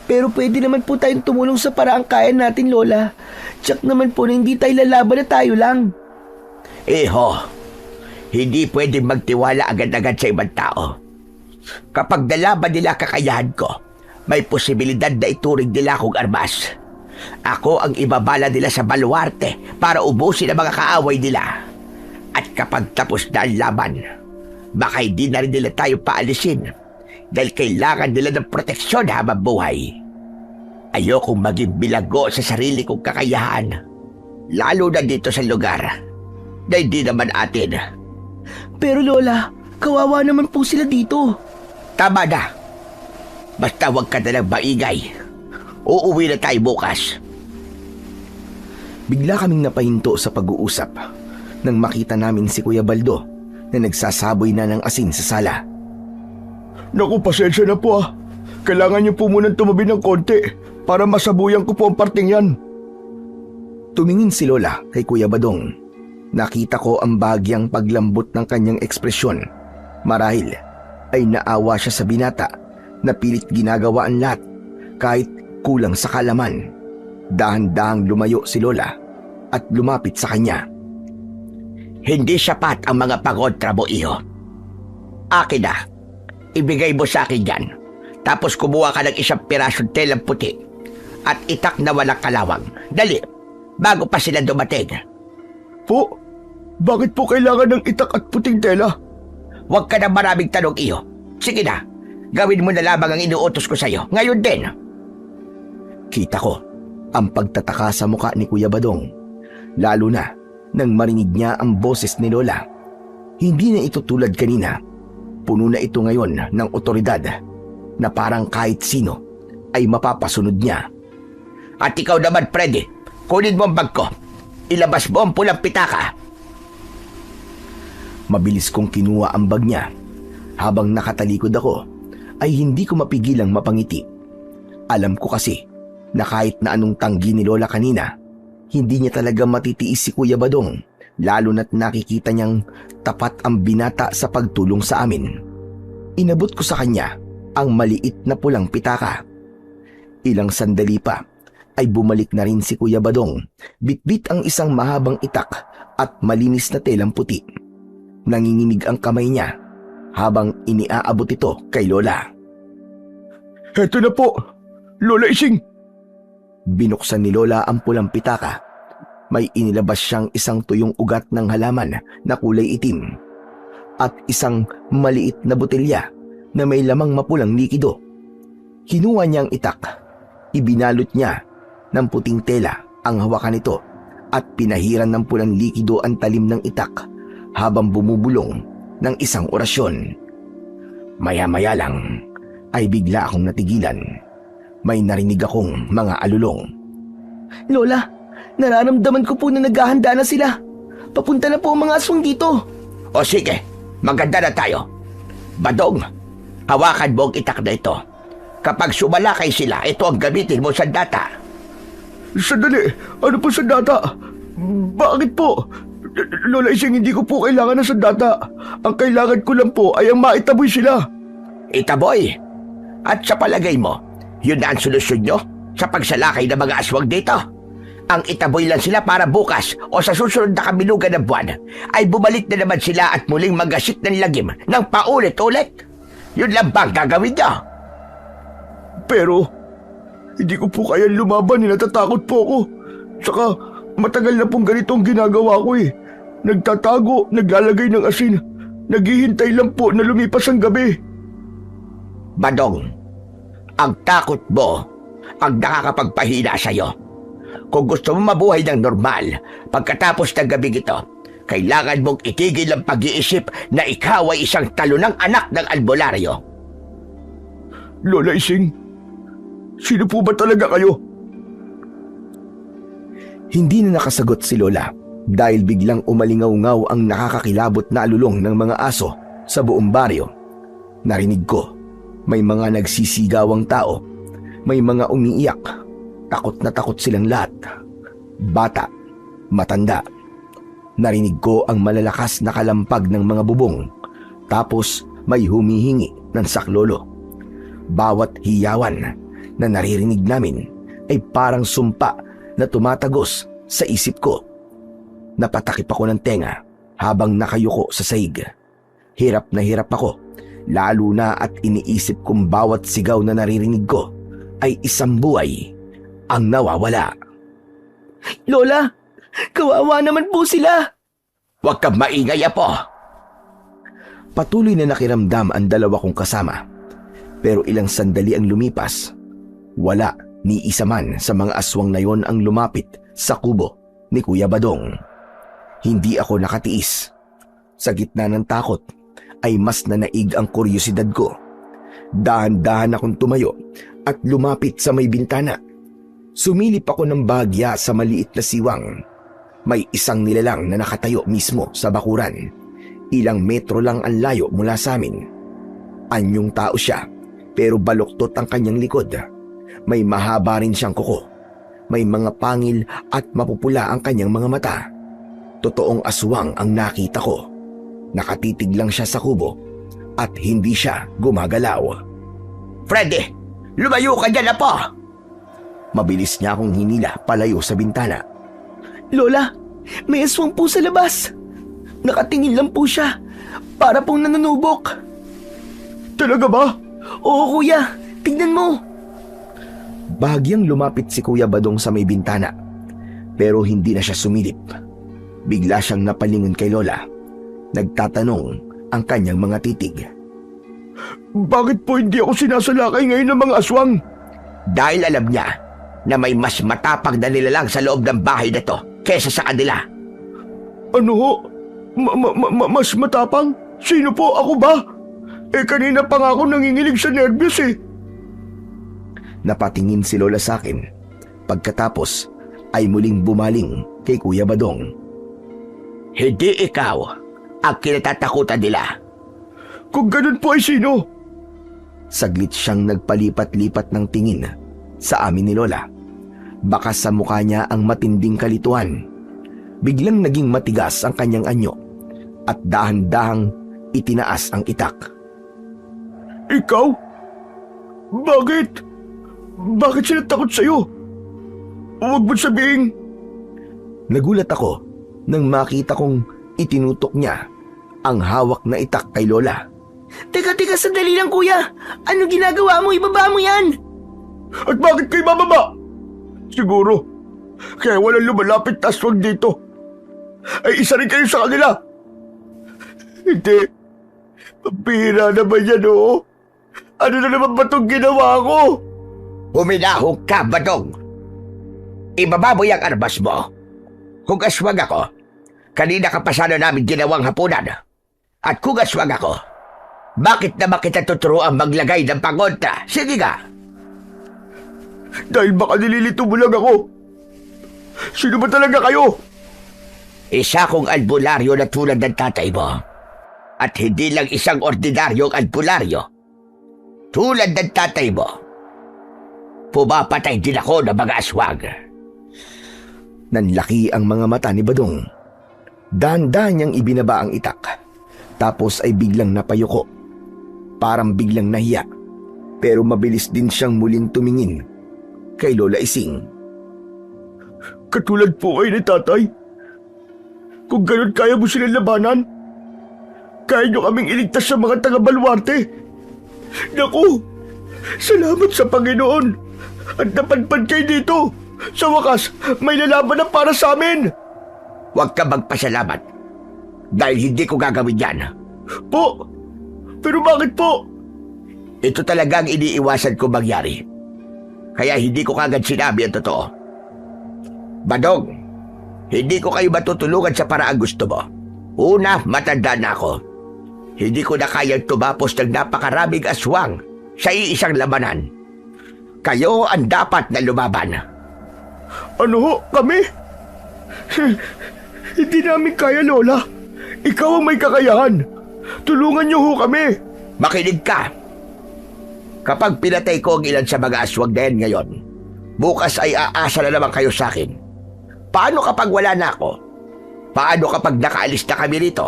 Pero pwede naman po tayong tumulong sa paraang kaya natin, Lola. Tsak naman po na hindi tayo lalaban na tayo lang. Hindi pwedeng magtiwala agad-agad sa ibang tao. Kapag nalaban nila kakayahan ko, may posibilidad na ituring nila akong armas. Ako ang ibabala nila sa baluarte para ubusin ang mga kaaway nila. At kapag tapos na ang laban, baka hindi na rin nila tayo paalisin dahil kailangan nila ng proteksyon habang buhay. Ayokong maging bilago sa sarili kong kakayahan, lalo na dito sa lugar na hindi naman atin. Pero Lola, kawawa naman po sila dito. Tama na. Basta huwag ka na lang maingay. Uuwi na tayo bukas. Bigla kaming napahinto sa pag-uusap nang makita namin si Kuya Baldo na nagsasaboy na ng asin sa sala. Naku, pasensya na po ah. Kailangan niyo po munang tumabi ng konti para masabuyan ko po ang parting yan. Tumingin si Lola kay Kuya Badong. Nakita ko ang bagyang paglambot ng kanyang ekspresyon. Marahil ay naawa siya sa binata na pilit ginagawa ang lahat kahit kulang sa kalaman. Dahan-dahang lumayo si Lola at lumapit sa kanya. Hindi sapat ang mga pangontra mo, iho. Akin na. Ibigay mo sa akin yan. Tapos kumuha ka ng isang pirasong telang puti at itak na walang kalawang. Dali, bago pa sila dumating. Po, bakit po kailangan ng itak at puting tela? Huwag ka na maraming tanong, iho. Sige na, gawin mo na lamang ang inuutos ko sa'yo. Ngayon din. Kita ko ang pagtataka sa muka ni Kuya Badong, lalo na nang marinig niya ang boses ni Lola. Hindi na ito tulad kanina. Puno na ito ngayon ng otoridad na parang kahit sino ay mapapasunod niya. At ikaw naman, Freddy, kunin mo ang bag ko. Ilabas mo ang pulang pitaka. Mabilis kong kinuha ang bag niya. Habang nakatalikod ako, ay hindi ko mapigilang mapangiti. Alam ko kasi na kahit na anong tanggi ni Lola kanina, hindi niya talaga matitiis si Kuya Badong, lalo na't nakikita niyang tapat ang binata sa pagtulong sa amin. Inabot ko sa kanya ang maliit na pulang pitaka. Ilang sandali pa ay bumalik na rin si Kuya Badong, bitbit ang isang mahabang itak at malinis na telang puti. Nanginginig ang kamay niya habang iniaabot ito kay Lola. Heto na po, Lola Ising. Binuksan ni Lola ang pulang pitaka. May inilabas siyang isang tuyong ugat ng halaman na kulay itim at isang maliit na botelya na may lamang mapulang likido. Kinuha niya ang itak. Ibinalot niya ng puting tela ang hawakan nito at pinahiran ng pulang likido ang talim ng itak habang bumubulong ng isang orasyon. Maya-maya lang ay bigla akong natigilan. May narinig akong mga alulong. Lola, Nararamdaman ko po na naghahanda na sila. Papunta na po ang mga aswang dito. O sige, maganda na tayo. Badong, hawakan mo ang itak na ito. Kapag sumalakay sila, ito ang gamitin mo sa data. Sandali, ano po sandata? Bakit po? Lola Ising, hindi ko po kailangan ng sandata. Ang kailangan ko lang po ay ang maitaboy sila. Itaboy, at sa palagay mo, yun na ang solusyon nyo sa pagsalakay ng mga aswang dito? Ang itaboy lang sila para bukas o sa susunod na kamilugan ng buwan ay bumalik na naman sila at muling magasik ng lagim ng paulit-ulit. Yun lang bang gagawin nyo? Pero, hindi ko po kaya lumaban, natatakot po ako. Tsaka, matagal na pong ganito ang ginagawa ko eh. Nagtatago, naglalagay ng asin. Naghihintay lang po na lumipas ang gabi. Badong, ang takot mo ang nakakapagpahina sa'yo. Kung gusto mo mabuhay ng normal, pagkatapos ng gabing ito, kailangan mong itigil ang pag-iisip na ikaw ay isang talunang anak ng albularyo. Lola Ising, sino po ba talaga kayo? Hindi na nakasagot si Lola dahil biglang umalingaw-ngaw ang nakakakilabot na alulong ng mga aso sa buong baryo. Narinig ko, may mga nagsisigawang tao, may mga umiiyak, takot na takot silang lahat. Bata, matanda. Narinig ko ang malalakas na kalampag ng mga bubong, tapos may humihingi ng saklolo. Bawat hiyawan na naririnig namin ay parang sumpa na tumatagos sa isip ko. Napatakip ako ng tenga habang nakayuko sa sahig. Hirap na hirap ako, lalo na at iniisip kong bawat sigaw na naririnig ko ay isang buhay ang nawawala. Lola, kawawa naman po sila. Huwag kang maingay, Apo. Patuloy na nakiramdam ang dalawa kong kasama. Pero ilang sandali ang lumipas, wala ni isa man sa mga aswang na yon ang lumapit sa kubo ni Kuya Badong. Hindi ako nakatiis. Sa gitna ng takot ay mas nanaig ang kuryosidad ko. Dahan-dahan akong tumayo at lumapit sa may bintana. Sumilip ako ng bahagya sa maliit na siwang. May isang nilalang na nakatayo mismo sa bakuran. Ilang metro lang ang layo mula sa amin. Anyong tao siya, pero baluktot ang kanyang likod. May mahaba rin siyang kuko. May mga pangil at mapupula ang kanyang mga mata. Totoong aswang ang nakita ko. Nakatitig lang siya sa kubo at hindi siya gumagalaw. Freddy, lumayo ka dyan, Apo! Mabilis niya akong hinila palayo sa bintana. Lola, may aswang po sa labas. Nakatingin lang po siya. Para pong nanunubok. Talaga ba? Oo, kuya. Tignan mo. Bahagyang lumapit si Kuya Badong sa may bintana. Pero hindi na siya sumilip. Bigla siyang napalingon kay Lola. Nagtatanong ang kanyang mga titig. Bakit po hindi ako sinasalakay ngayon ng mga aswang? Dahil alam niya na may mas matapang na nilalang sa loob ng bahay na to kesa sa kanila. Ano ho? Mas matapang? Sino po? Ako ba? Kanina pa nga ako nanginginig sa nervyos eh. Napatingin si Lola sa akin. Pagkatapos ay muling bumaling kay Kuya Badong. Hindi ikaw ang kinatatakutan nila. Kung ganun po ay sino? Saglit siyang nagpalipat-lipat ng tingin sa amin ni Lola. Baka sa mukha niya ang matinding kalituhan. Biglang naging matigas ang kanyang anyo at dahan-dahang itinaas ang itak. Ikaw? Bakit? Bakit sila takot sa'yo? Huwag mo sabihin. Nagulat ako nang makita kong itinutok niya ang hawak na itak kay Lola. Teka, sandali lang, kuya. Ano ginagawa mo? Ibaba mo yan. At bakit kayo bababa? Siguro, kaya walang lumalapit na aswang dito. Ay isa rin kayo sa kanila. Hindi. Pabira naman yan, oo. Ano na naman ba itong ginawa ko? Huminahog ka, Badong. Ibababoy ang armas mo. Kung aswang ako, kanina ka pa sana namin ginawang hapunan. At kung aswang ako, bakit naman kita tuturuan maglagay ng pangontra? Sige nga. Dahil baka nililito mo lang ako. Sino ba talaga kayo? Isa kong albularyo na tulad ng tatay mo. At hindi lang isang ordinaryong albularyo. Tulad ng tatay mo. Pumapatay din ako ng mga aswang. Nanlaki ang mga mata ni Badong. Dahan-dahan niyang ibinaba ang itak. Tapos ay biglang napayuko. Parang biglang nahiya. Pero mabilis din siyang muling tumingin kay Lola Ising. Katulad po kayo ni tatay. Kung ganun kaya mo sila labanan, kaya nyo kaming iligtas sa mga taga-Baluarte. Naku, salamat sa Panginoon. At napadpad kayo dito. Sa wakas, may lalaban na para sa amin. Huwag ka magpasalamat. Dahil hindi ko gagawin yan. Po, pero bakit po? Ito talagang iniiwasan ko mangyari. Kaya hindi ko kagad sinabi ang totoo. Badong, hindi ko kayo matutulungan sa paraang gusto mo. Una, matanda na ako. Hindi ko na kayang tumapos ng napakaraming aswang sa iisang labanan. Kayo ang dapat na lumaban. Ano ho, kami? Hindi namin kaya, Lola. Ikaw ang may kakayahan. Tulungan niyo ho kami. Makinig ka. Kapag pinatay ko ang ilan sa mga aswang na yan ngayon, bukas ay aasa na naman kayo sa akin. Paano kapag wala na ako? Paano kapag nakaalis na kami rito?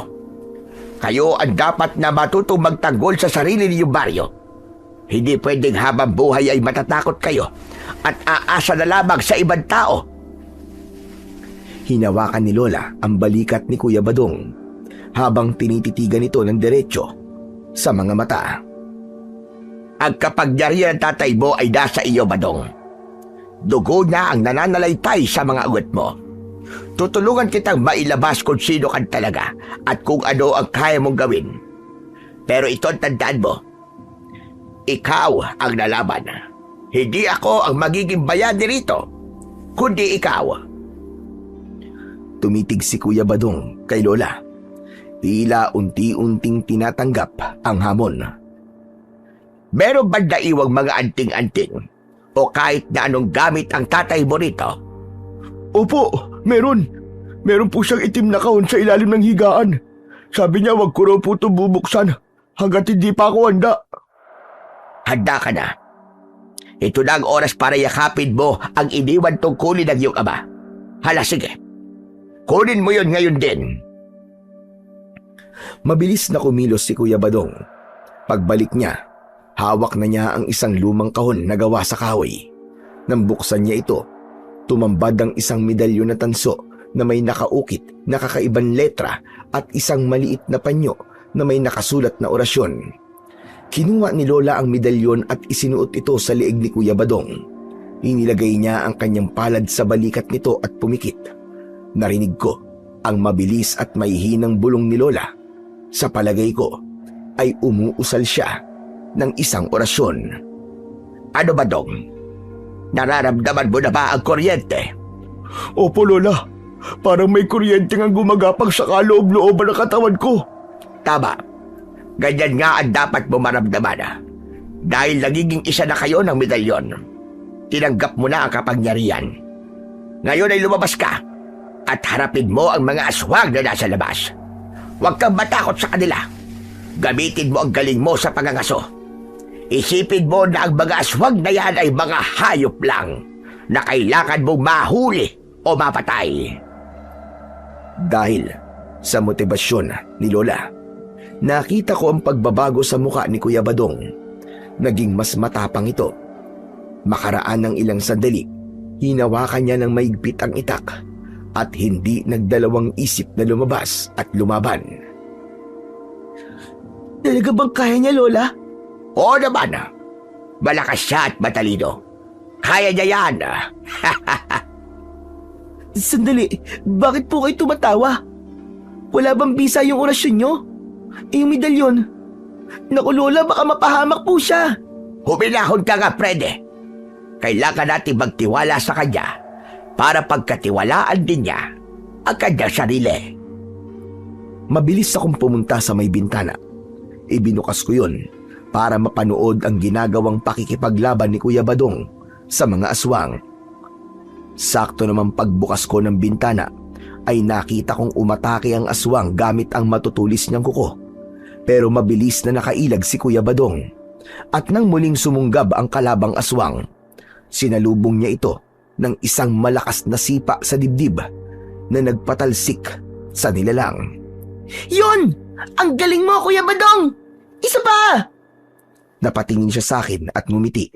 Kayo ang dapat na matutong magtanggol sa sarili niyong baryo. Hindi pwedeng habang buhay ay matatakot kayo at aasa na lamang sa ibang tao. Hinawakan ni Lola ang balikat ni Kuya Badong habang tinititigan ito ng diretso sa mga mata. Ang kapangyarihan ng tatay mo ay nasa iyo, Badong. Dugo niya ang nananalaytay sa mga ugat mo. Tutulungan kitang mailabas kung sino ka talaga at kung ano ang kaya mong gawin. Pero ito ang tandaan mo. Ikaw ang lalaban. Hindi ako ang magiging bayani rito, kundi ikaw. Tumitig si Kuya Badong kay Lola. Tila unti-unting tinatanggap ang hamon. Meron ba naiwang mga anting-anting o kahit na anong gamit ang tatay mo rito? Opo, meron. Meron po siyang itim na kahon sa ilalim ng higaan. Sabi niya wag ko raw po ito bubuksan hanggat hindi pa ako handa. Handa ka na. Ito na ang oras para yakapin mo ang iniwan tungkulin ng iyong ama. Hala, sige. Kunin mo yon ngayon din. Mabilis na kumilos si Kuya Badong. Pagbalik niya, hawak na niya ang isang lumang kahon na gawa sa kahoy. Nang buksan niya ito, tumambad ang isang medalyon na tanso na may nakaukit na kakaibang letra at isang maliit na panyo na may nakasulat na orasyon. Kinuha ni Lola ang medalyon at isinuot ito sa leeg ni Kuya Badong. Inilagay niya ang kanyang palad sa balikat nito at pumikit. Narinig ko ang mabilis at mahihinang bulong ni Lola. Sa palagay ko ay umuusal siya ng isang orasyon. Ano, Badong? Nararamdaman mo na ba ang kuryente? Opo, Lola. Parang may kuryente nga gumagapang sa kaloob-looban ng katawan ko. Tama. Ganyan nga ang dapat mo maramdaman. Dahil nagiging isa na kayo ng medalyon. Tinanggap mo na ang kapangyarihan. Ngayon ay lumabas ka at harapin mo ang mga aswang na nasa labas. Huwag kang matakot sa kanila. Gamitin mo ang galing mo sa pangangaso. Isipin mo na ang mga aswang na yan ay mga hayop lang na kailangan mong mahuli o mapatay. Dahil sa motibasyon ni Lola, nakita ko ang pagbabago sa muka ni Kuya Badong. Naging mas matapang ito. Makaraan ng ilang sandali, hinawakan niya ng maigpit ang itak at hindi nagdalawang isip na lumabas at lumaban. Talaga bang kaya niya, Lola? Oo naman. Malakas siya at matalino. Kaya niya yan. Sandali, bakit po kayo tumatawa? Wala bang bisa yung orasyon niyo? Yung medalyon? Naku, Lola, baka mapahamak po siya. Huminahon ka nga, Frede. Kailangan natin magtiwala sa kanya para pagkatiwalaan din niya ang kanyang sarili. Mabilis akong pumunta sa may bintana. Ibinukas ko yun para mapanood ang ginagawang pakikipaglaban ni Kuya Badong sa mga aswang. Sakto naman pagbukas ko ng bintana ay nakita kong umatake ang aswang gamit ang matutulis niyang kuko. Pero mabilis na nakailag si Kuya Badong at nang muling sumunggab ang kalabang aswang, sinalubong niya ito ng isang malakas na sipa sa dibdib na nagpatalsik sa nilalang. Yun! Ang galing mo, Kuya Badong! Isa pa! Napatingin siya sa akin at ngumiti.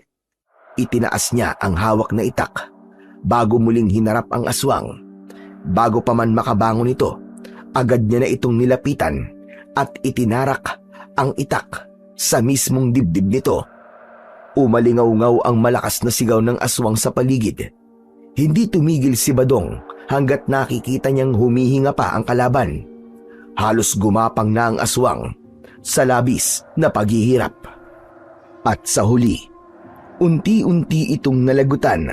Itinaas niya ang hawak na itak bago muling hinarap ang aswang. Bago pa man makabangon ito, agad niya na itong nilapitan at itinarak ang itak sa mismong dibdib nito. Umalingaw-ngaw ang malakas na sigaw ng aswang sa paligid. Hindi tumigil si Badong hanggat nakikita niyang humihinga pa ang kalaban. Halos gumapang na ang aswang sa labis na paghihirap. At sa huli, unti-unti itong nalagutan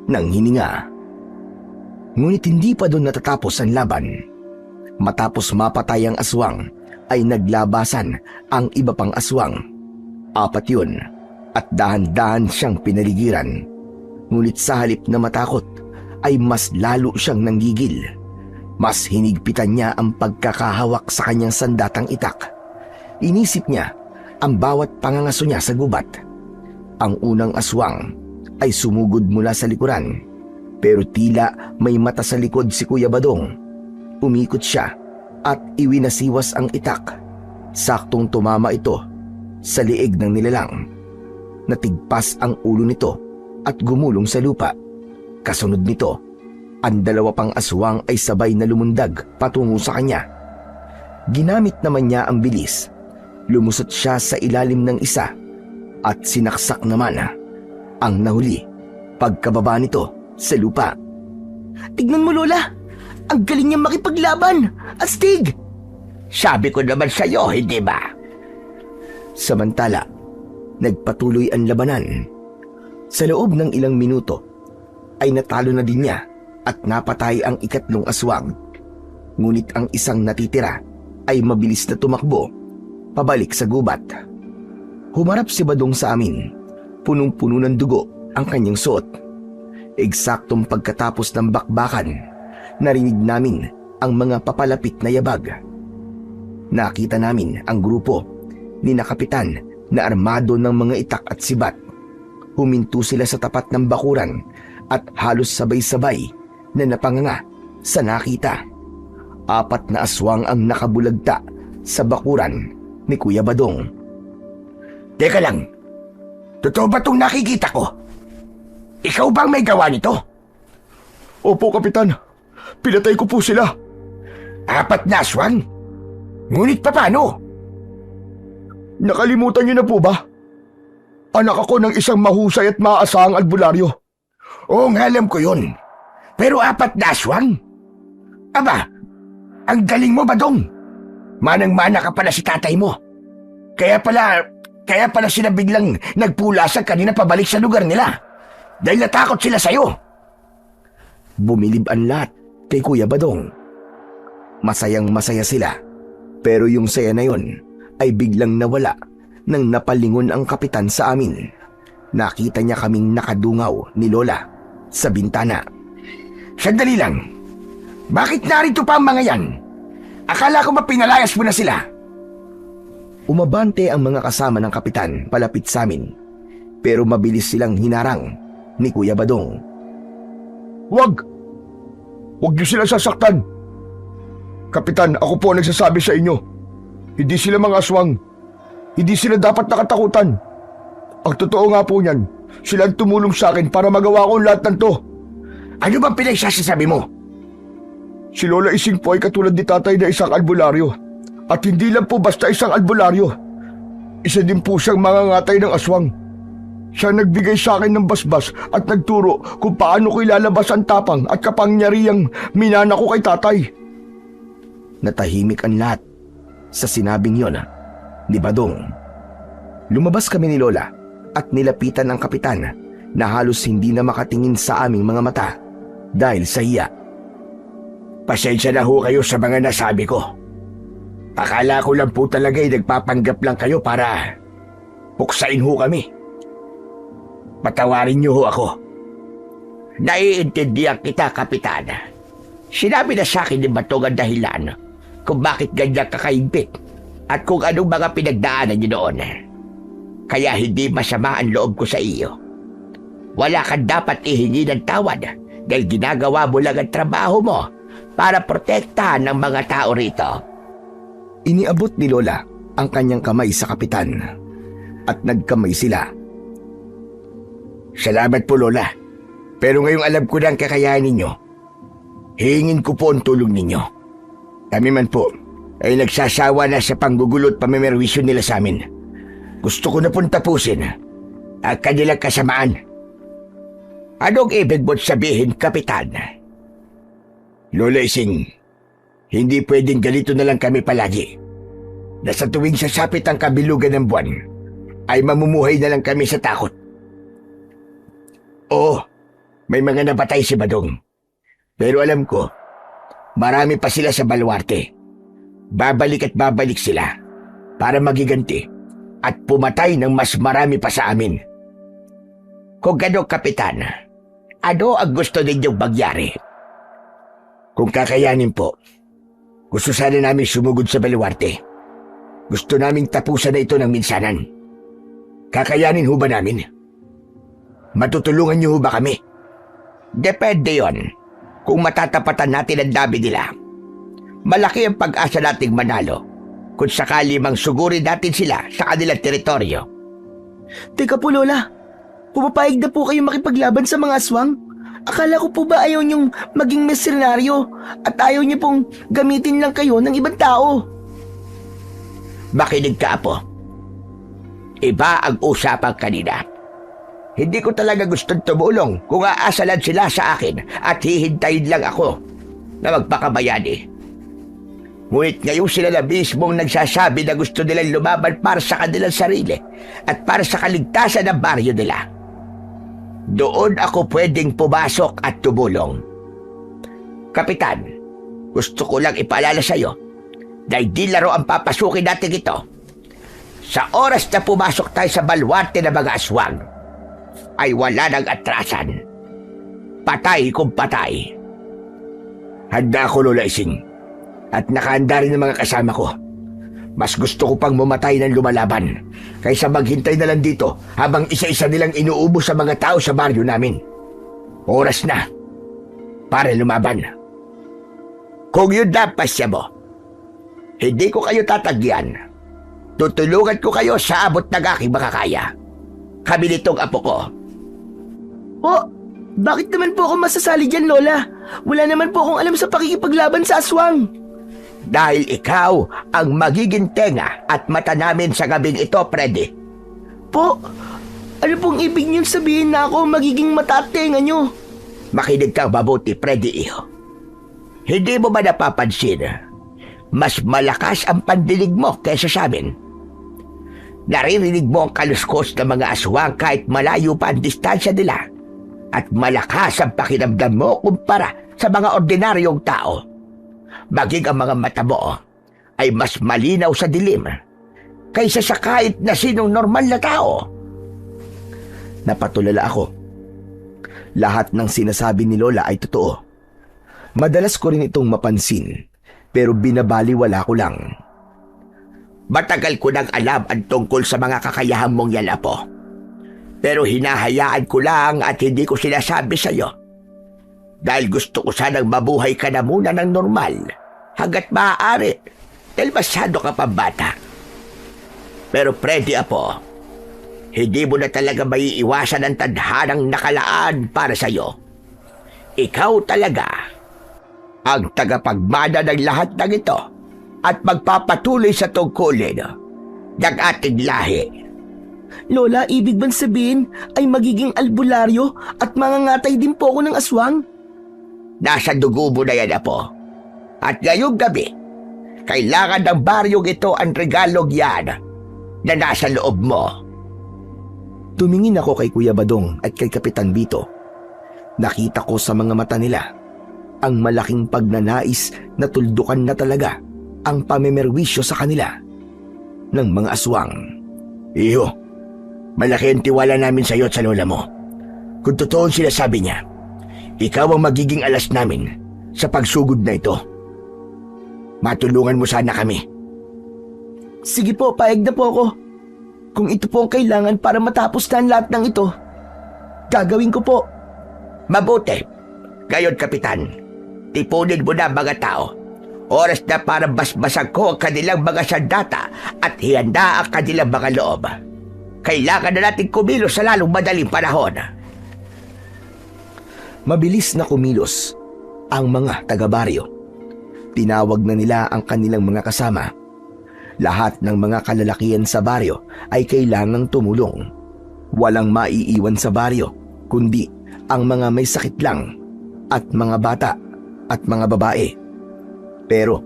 ng hininga. Ngunit hindi pa doon natatapos ang laban. Matapos mapatay ang aswang, ay naglabasan ang iba pang aswang. 4 yun, at dahan-dahan siyang pinaligiran. Ngunit sa halip na matakot, ay mas lalo siyang nanggigil. Mas hinigpitan niya ang pagkakahawak sa kanyang sandatang itak. Inisip niya ang bawat pangangaso niya sa gubat. Ang unang aswang ay sumugod mula sa likuran, pero tila may mata sa likod si Kuya Badong. Umikot siya at iwinasiwas ang itak. Saktong tumama ito sa liig ng nilalang. Natigpas ang ulo nito at gumulong sa lupa. Kasunod nito, ang 2 pang aswang ay sabay na lumundag patungo sa kanya. Ginamit naman niya ang bilis. Lumusot siya sa ilalim ng isa at sinaksak naman ang nahuli pagkababa nito sa lupa. Tignan mo, Lola! Ang galing niyang makipaglaban! Astig! Sabi ko naman sa'yo, hindi ba? Samantala, nagpatuloy ang labanan. Sa loob ng ilang minuto, ay natalo na din niya at napatay ang 3 aswang. Ngunit ang isang natitira ay mabilis na tumakbo pabalik sa gubat. Humarap si Badong sa amin. Punong-puno ng dugo ang kanyang suot. Eksaktong pagkatapos ng bakbakan, narinig namin ang mga papalapit na yabag. Nakita namin ang grupo ni na Kapitan na armado ng mga itak at sibat. Huminto sila sa tapat ng bakuran at halos sabay-sabay na napanganga sa nakita. 4 na aswang ang nakabulagta sa bakuran ni Kuya Badong. Teka lang, totoo ba itong nakikita ko? Ikaw bang may gawa nito? Opo, Kapitan. Pinatay ko po sila. 4 na aswang? Ngunit paano? Nakalimutan niyo na po ba? Anak ako ng isang mahusay at maaasahang albularyo. Oo nga, alam ko yun. Pero 4 na aswang? Aba, ang galing mo, Badong. Manang-mana ka pala si tatay mo. Kaya pala sila biglang nagpulasag kanina pabalik sa lugar nila. Dahil natakot sila sa'yo. Bumilib ang lahat kay Kuya Badong. Masayang masaya sila. Pero yung saya na yon ay biglang nawala nang napalingon ang kapitan sa amin. Nakita niya kaming nakadungaw ni Lola sa bintana. Sandali lang. Bakit narito pa ang mga yan? Akala ko ba pinalayas mo na sila? Umabante ang mga kasama ng kapitan palapit sa amin. Pero mabilis silang hinarang ni Kuya Badong. Wag niyo sila sasaktan. Kapitan, ako po ang nagsasabi sa inyo. Hindi sila mga aswang. Hindi sila dapat nakatakutan. Ang totoo nga po niyan, sila ang tumulong sa akin para magawa ko lahat ng to. Ano bang pinagsasabi mo? Si Lola Ising po ay katulad ni tatay na isang albularyo. At hindi lang po basta isang albularyo. Isa din po siyang mangangatay ng aswang. Siya nagbigay sa akin ng basbas at nagturo kung paano ko ilalabas ang tapang at kapangyarihang minana ko kay tatay. Natahimik ang lahat sa sinabing yon ni Badong. Lumabas kami ni Lola at nilapitan ang kapitan na halos hindi na makatingin sa aming mga mata dahil sa hiya. Pasensya na ho kayo sa mga nasabi ko. Akala ko lang po talaga ay nagpapanggap lang kayo para puksain ho kami. Patawarin niyo ho ako. Naiintindihan kita, Kapitan. Sinabi na sa akin ni Batong ang dahilan kung bakit ganyan kakaimbit at kung anong mga pinagdaanan niyo noon. Kaya hindi masama ang loob ko sa iyo. Wala kang dapat ihingi ng tawad dahil ginagawa mo lang ang trabaho mo para protektahan ng mga tao rito. Iniabot ni Lola ang kanyang kamay sa kapitan at nagkamay sila. Salamat po, Lola. Pero ngayong alam ko na ang kakayahan ninyo, hihingin ko po ang tulong ninyo. Kami man po ay nagsasawa na sa panggugulot pamimerwisyo nila sa amin. Gusto ko na pong tapusin ang kanilang kasamaan. Anong ibig mo't sabihin, Kapitan? Lola Ising, hindi pwedeng ganito na lang kami palagi. Na sa tuwing sasapit ang kabilugan ng buwan, ay mamumuhay na lang kami sa takot. Oo, may mga napatay si Badong. Pero alam ko, marami pa sila sa baluarte. Babalik at babalik sila para magiganti at pumatay ng mas marami pa sa amin. Kung gano'n, Kapitan, ano ang gusto ninyong mangyari? Kung kakayanin po, gusto sana namin sumugod sa baluarte. Gusto naming tapusan na ito ng minsanan. Kakayanin ho ba namin? Matutulungan niyo ho ba kami? Depende yon kung matatapatan natin ang dami nila. Malaki ang pag-asa nating manalo kung sakali mang sugurin natin sila sa kanilang teritoryo. Teka po, Lola. Pumapayag na po kayo makipaglaban sa mga aswang? Akala ko po ba ayaw niyong maging mersenaryo at ayaw niyo pong gamitin lang kayo ng ibang tao? Makinig ka, Apo. Iba ang usapan kanina. Hindi ko talaga gustong tumulong kung aasalan sila sa akin at hihintayin lang ako na magpakabayani. Ngunit ngayon sila na mismong nagsasabi na gusto nilang lumaban para sa kanilang sarili at para sa kaligtasan ng baryo nila. Doon ako pwedeng pumasok at tumulong. Kapitan, gusto ko lang ipaalala sa iyo na hindi laro ang papasukin natin ito. Sa oras na pumasok tayo sa baluarte ng mga aswang, ay wala nang atrasan. Patay kung patay. Handa ako, Lola Ising, at nakahanda rin ang mga kasama ko. Mas gusto ko pang mamatay ng lumalaban kaysa maghintay na lang dito habang isa-isa nilang inuubos sa mga tao sa baryo namin. Oras na para lumaban. Kung yun na, pasya mo, hindi ko kayo tatagyan. Tutulungan ko kayo sa abot ng aking makakaya. Kami nitong apo ko. Oh, bakit naman po ako masasali dyan, Lola? Wala naman po akong alam sa pakikipaglaban sa aswang. Dahil ikaw ang magiging tenga at mata namin sa gabing ito, Freddy. Po, ano pong ibig niyong sabihin na ako magiging mata at tenga niyo? Makinig kang mabuti, Freddy, iho. Hindi mo ba napapansin? Mas malakas ang pandinig mo kaysa sa amin. Naririnig mo ang kaluskos ng mga aswang kahit malayo pa ang distansya nila. At malakas ang pakiramdam mo kumpara sa mga ordinaryong tao. Maging ang mga mata mo ay mas malinaw sa dilim kaysa sa kahit na sinong normal na tao. Napatulala ako. Lahat ng sinasabi ni Lola ay totoo. Madalas ko rin itong mapansin, pero binabaliwala ko lang. Matagal ko nang alam ang tungkol sa mga kakayahan mong yan, Apo. Pero hinahayaan ko lang at hindi ko sinasabi sa'yo. Dahil gusto ko sanang mabuhay ka na muna ng normal hanggat maaari dahil masyado ka pa bata. Pero Freddy, Apo, hindi mo na talaga maiiwasan ang tadhanang nakalaan para sa'yo. Ikaw talaga ang tagapagmana ng lahat ng ito at magpapatuloy sa tungkulin ng ating lahi. Lola, ibig bang sabihin ay magiging albularyo at mangangatay din po ako ng aswang? Nasa dugo mo na yan, Apo. At ngayong gabi, kailangan ng baryong ito ang regalong yan na nasa loob mo. Tumingin ako kay Kuya Badong at kay Kapitan Bito. Nakita ko sa mga mata nila ang malaking pagnanais na tuldukan na talaga ang pamimerwisyo sa kanila ng mga aswang. Iyo, malaki ang tiwala namin sa iyo at sa lola mo. Kung totoo ang sinasabi niya, Ikaw ang magiging alas namin sa pagsugod na ito. Matulungan mo sana kami. Sige po, paeg na po ako. Kung ito po ang kailangan para matapos na ang lahat ng ito, gagawin ko po. Mabuti. Gayon, Kapitan. Tipunin mo na ang mga tao. Oras na para basbasan ko ang kanilang mga sandata at hihanda ang kanilang mga loob. Kailangan na natin kumilos sa lalong madaling panahon. Mabilis na kumilos ang mga taga-baryo. Tinawag na nila ang kanilang mga kasama. Lahat ng mga kalalakihan sa baryo ay kailangang tumulong. Walang maiiwan sa baryo, kundi ang mga may sakit lang at mga bata at mga babae. Pero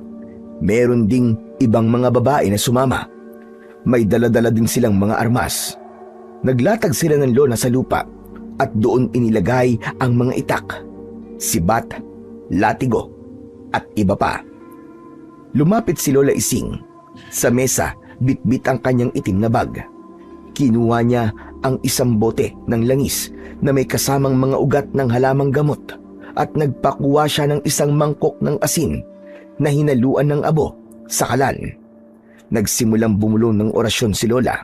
meron ding ibang mga babae na sumama. May dala-dala din silang mga armas. Naglatag sila ng lona sa lupa at doon inilagay ang mga itak, sibat, latigo at iba pa. Lumapit si Lola Ising. Sa mesa, bitbit ang kanyang itim na bag. Kinuha niya ang isang bote ng langis na may kasamang mga ugat ng halamang gamot at nagpakuha siya ng isang mangkok ng asin na hinaluan ng abo sa kalan. Nagsimulang bumulong ng orasyon si Lola.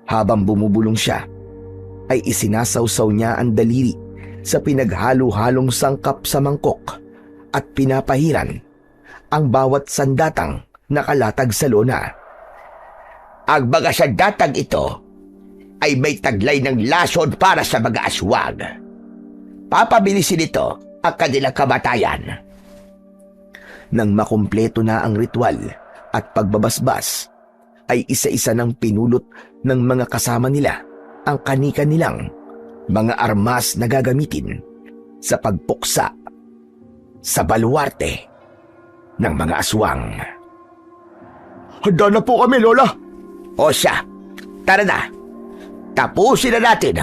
Habang bumubulong siya, ay isinasawsaw niya ang daliri sa pinaghalo-halong sangkap sa mangkok at pinapahiran ang bawat sandatang nakalatag sa lona. Ang mga sandatang ito ay may taglay ng lason para sa mga aswang. Papabilisin ito ang kanilang kamatayan. Nang makumpleto na ang ritual at pagbabasbas, ay isa-isa nang pinulot ng mga kasama nila ang kanika nilang mga armas na gagamitin sa pagpuksa sa baluarte ng mga aswang. Handa na po kami, Lola. O siya, tara na. Tapusin na natin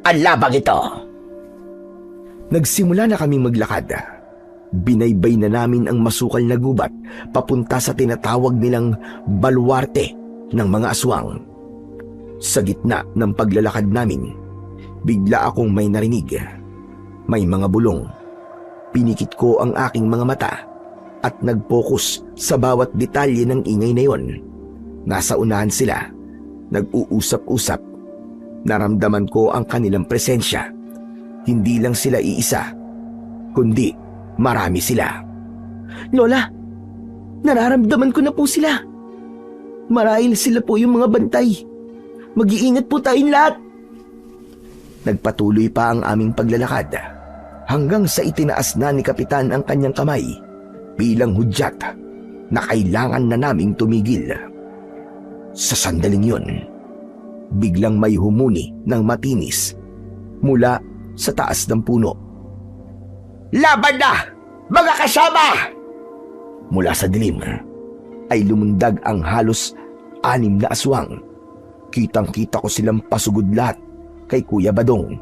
ang labang ito. Nagsimula na kaming maglakad. Binaybay na namin ang masukal na gubat papunta sa tinatawag nilang baluarte ng mga aswang. Sa gitna ng paglalakad namin, bigla akong may narinig. May mga bulong. Pinikit ko ang aking mga mata at nag-focus sa bawat detalye ng ingay na yon. Nasa unahan sila, nag-uusap-usap. Naramdaman ko ang kanilang presensya. Hindi lang sila iisa, kundi marami sila. Lola, nararamdaman ko na po sila. Marahil sila po yung mga bantay. Mag-iingat po tayong lahat. Nagpatuloy pa ang aming paglalakad hanggang sa itinaas na ni Kapitan ang kanyang kamay bilang hudyat na kailangan na naming tumigil. Sa sandaling yun, biglang may humuni ng matinis mula sa taas ng puno. Laban na, mga kasama! Mula sa dilim ay lumundag ang halos 6 na aswang. Kitang-kita ko silang pasugod lahat kay Kuya Badong.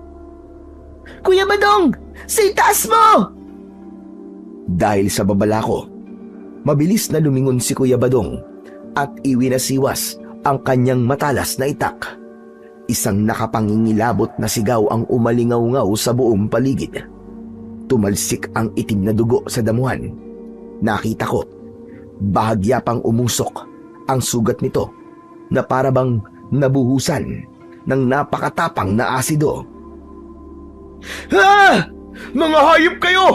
Kuya Badong! Sa itaas mo! Dahil sa babala ko, mabilis na lumingon si Kuya Badong at iwinasiwas ang kanyang matalas na itak. Isang nakapangingilabot na sigaw ang umalingaw-ngaw sa buong paligid. Tumalsik ang itim na dugo sa damuhan. Nakita ko, bahagya pang umusok ang sugat nito na parabang nabuhusan ng napakatapang na asido. Ha! Mga hayop kayo!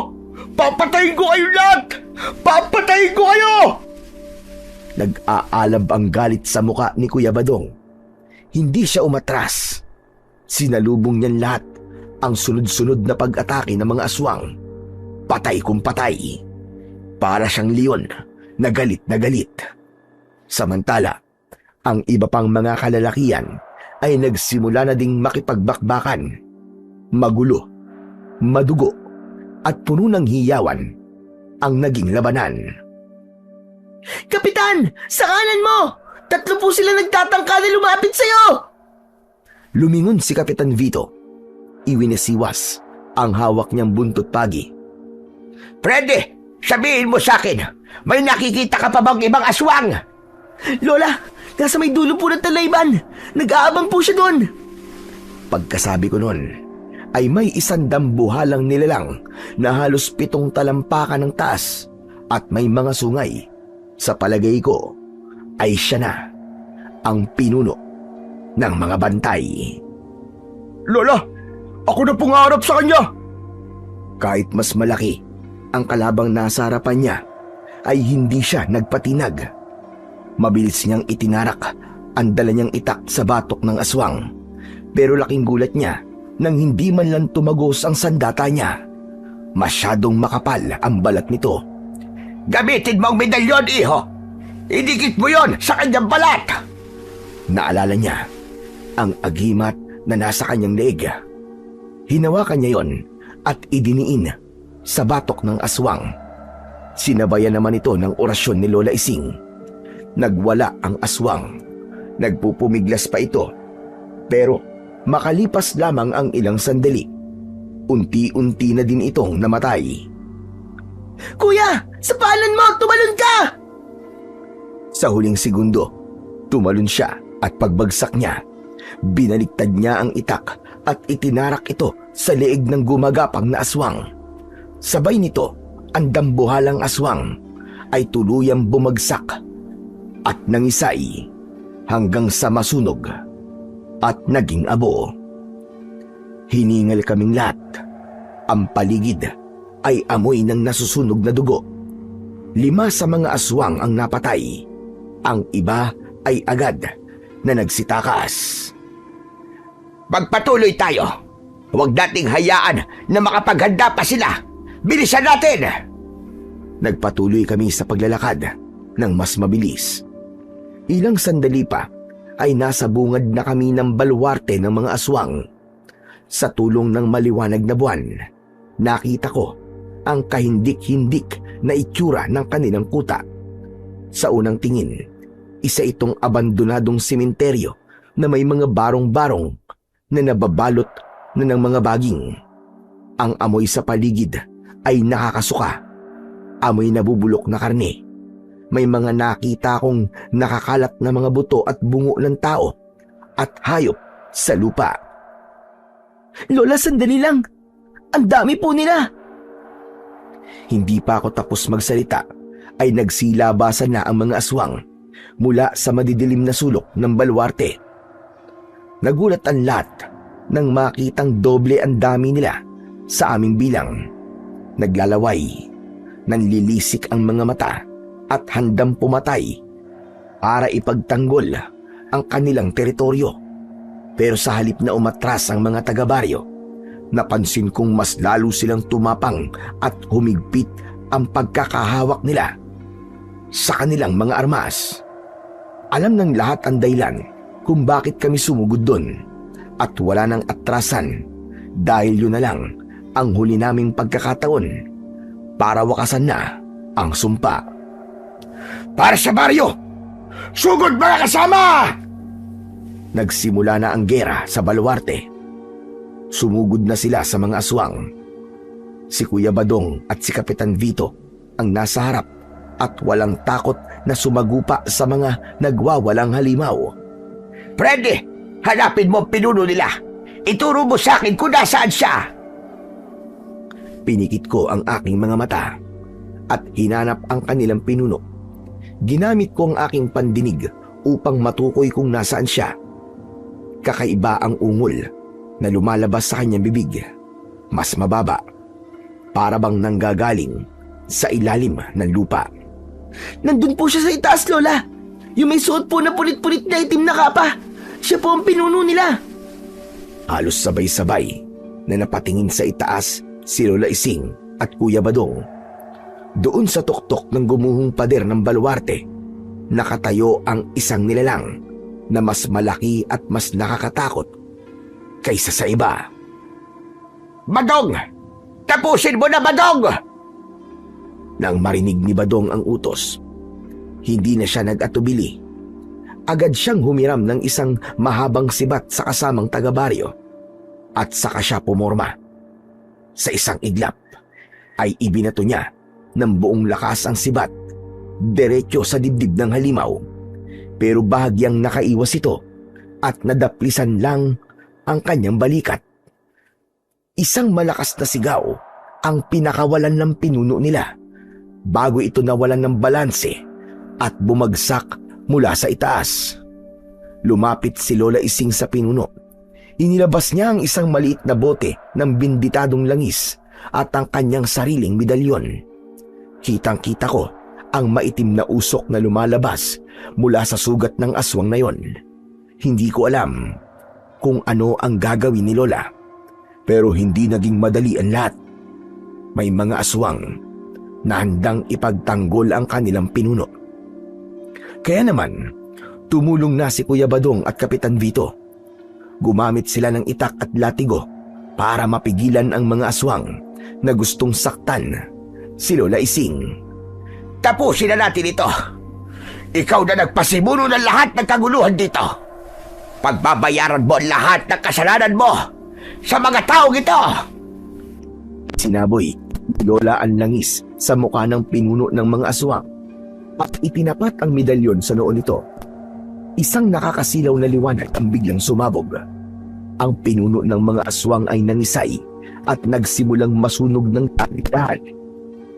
Papatayin ko kayo lahat! Papatayin ko kayo! Nag-aalab ang galit sa muka ni Kuya Badong. Hindi siya umatras. Sinalubong niyan lahat ang sunod-sunod na pag-atake ng mga aswang. Patay kung patay. Para siyang leon na galit na galit. Samantala, ang iba pang mga kalalakihan ay nagsimula na ding makipagbakbakan. Magulo, madugo, at puno ng hiyawan ang naging labanan. Kapitan! Sa kanan mo! 3 po sila nagtatangka na lumapit sa'yo! Lumingon si Kapitan Vito. Iwinasiwas ang hawak niyang buntot pagi. Freddy, sabihin mo sa akin, may nakikita ka pa bang ibang aswang? Lola, nasa may dulo po ng talayban. Nag-aabang po siya doon. Pagkasabi ko nun, ay may isang dambuhalang nilalang na halos 7 talampakan ng taas at may mga sungay. Sa palagay ko ay siya na ang pinuno ng mga bantay. Lola, ako na pangarap sa kanya! Kahit mas malaki ang kalabang nasa harapan niya, ay hindi siya nagpatinag. Mabilis niyang itinarak ang dala niyang itak sa batok ng aswang, pero laking gulat niya nang hindi man lang tumagos ang sandata niya. Masyadong makapal ang balat nito. Gamitin mo ang medalyon, iho! Idikit mo yon sa kanyang balat! Naalala niya ang agimat na nasa kanyang leeg. Hinawakan niya yon at idiniin sa batok ng aswang. Sinabayan naman ito ng orasyon ni Lola Ising. Nagwala ang aswang. Nagpupumiglas pa ito. Pero makalipas lamang ang ilang sandali, unti-unti na din itong namatay. Kuya! Sa paanan mo! Tumalon ka! Sa huling segundo, tumalon siya at pagbagsak niya, binaliktad niya ang itak at itinarak ito sa leeg ng gumagapang na aswang. Sabay nito, ang dambuhalang aswang ay tuluyang bumagsak at nangisay hanggang sa masunog at naging abo. Hiningal kaming lahat. Ang paligid ay amoy ng nasusunog na dugo. 5 sa mga aswang ang napatay. Ang iba ay agad na nagsitakas. Magpatuloy tayo. Huwag nating hayaan na makapaghanda pa sila. Bilisan natin! Nagpatuloy kami sa paglalakad ng mas mabilis. Ilang sandali pa ay nasa bungad na kami ng baluarte ng mga aswang. Sa tulong ng maliwanag na buwan, nakita ko ang kahindik-hindik na itsura ng kanilang kuta. Sa unang tingin, isa itong abandonadong sementeryo na may mga barong-barong na nababalot na ng mga baging. Ang amoy sa paligid ay nakakasuka. Amoy nabubulok na karne. May mga nakita akong nakakalat na mga buto at bungo ng tao at hayop sa lupa. Lola, sandali lang. Ang dami po nila. Hindi pa ako tapos magsalita ay nagsilabasan na ang mga aswang mula sa madidilim na sulok ng baluarte. Nagulat ang lahat nang makitang doble ang dami nila sa aming bilang. Naglalaway, nanlilisik ang mga mata at handang pumatay para ipagtanggol ang kanilang teritoryo. Pero sa halip na umatras ang mga taga-baryo, napansin kong mas lalo silang tumapang at humigpit ang pagkakahawak nila sa kanilang mga armas. Alam ng lahat ang dahilan kung bakit kami sumugod doon at wala nang atrasan dahil yun na lang ang huli naming pagkakataon para wakasan na ang sumpa. Para sa baryo! Sugod mga kasama! Nagsimula na ang gera sa baluarte. Sumugod na sila sa mga aswang. Si Kuya Badong at si Kapitan Vito ang nasa harap at walang takot na sumagupa sa mga nagwawalang halimaw. Freddy, hanapin mo ang pinuno nila. Ituro mo sa akin kung nasaan siya. Pinikit ko ang aking mga mata at hinanap ang kanilang pinuno. Ginamit ko ang aking pandinig upang matukoy kung nasaan siya. Kakaiba ang ungol na lumalabas sa kanyang bibig. Mas mababa, para bang nanggagaling sa ilalim ng lupa. Nandun po siya sa itaas, Lola. Yung may suot po na pulit-pulit na itim na kapa. Siya po ang pinuno nila. Halos sabay-sabay na napatingin sa itaas si Lola Ising at Kuya Badong. Doon sa tuktok ng gumuhong pader ng baluarte, nakatayo ang isang nilalang na mas malaki at mas nakakatakot kaysa sa iba. Badong! Tapusin mo na, Badong! Nang marinig ni Badong ang utos, hindi na siya nag-atubili. Agad siyang humiram ng isang mahabang sibat sa kasamang taga-baryo at saka siya pumorma. Sa isang iglap ay ibinato niya ng buong lakas ang sibat diretso sa dibdib ng halimaw, pero bahagyang nakaiwas ito at nadaplisan lang ang kanyang balikat. Isang malakas na sigaw ang pinakawalan ng pinuno nila bago ito nawalan ng balanse at bumagsak mula sa itaas. Lumapit si Lola Ising sa pinuno. Inilabas niya ang isang maliit na bote ng binditadong langis at ang kanyang sariling medalyon. Kitang-kita ko ang maitim na usok na lumalabas mula sa sugat ng aswang na yon. Hindi ko alam kung ano ang gagawin ni Lola, pero hindi naging madali ang lahat. May mga aswang na handang ipagtanggol ang kanilang pinuno. Kaya naman, tumulong na si Kuya Badong at Kapitan Vito. Gumamit sila ng itak at latigo para mapigilan ang mga aswang na gustong saktan si Lola Ising. Tapusin na natin ito. Ikaw na nagpasimuno ng lahat ng kaguluhan dito. Pagbabayaran mo lahat ng kasalanan mo sa mga taong ito. Sinaboy ni Lola ang langis sa mukha ng pinuno ng mga aswang at itinapat ang medalyon sa noo nito. Isang nakakasilaw na liwanag ang biglang sumabog. Ang pinuno ng mga aswang ay nangisay at nagsimulang masunog ng dahan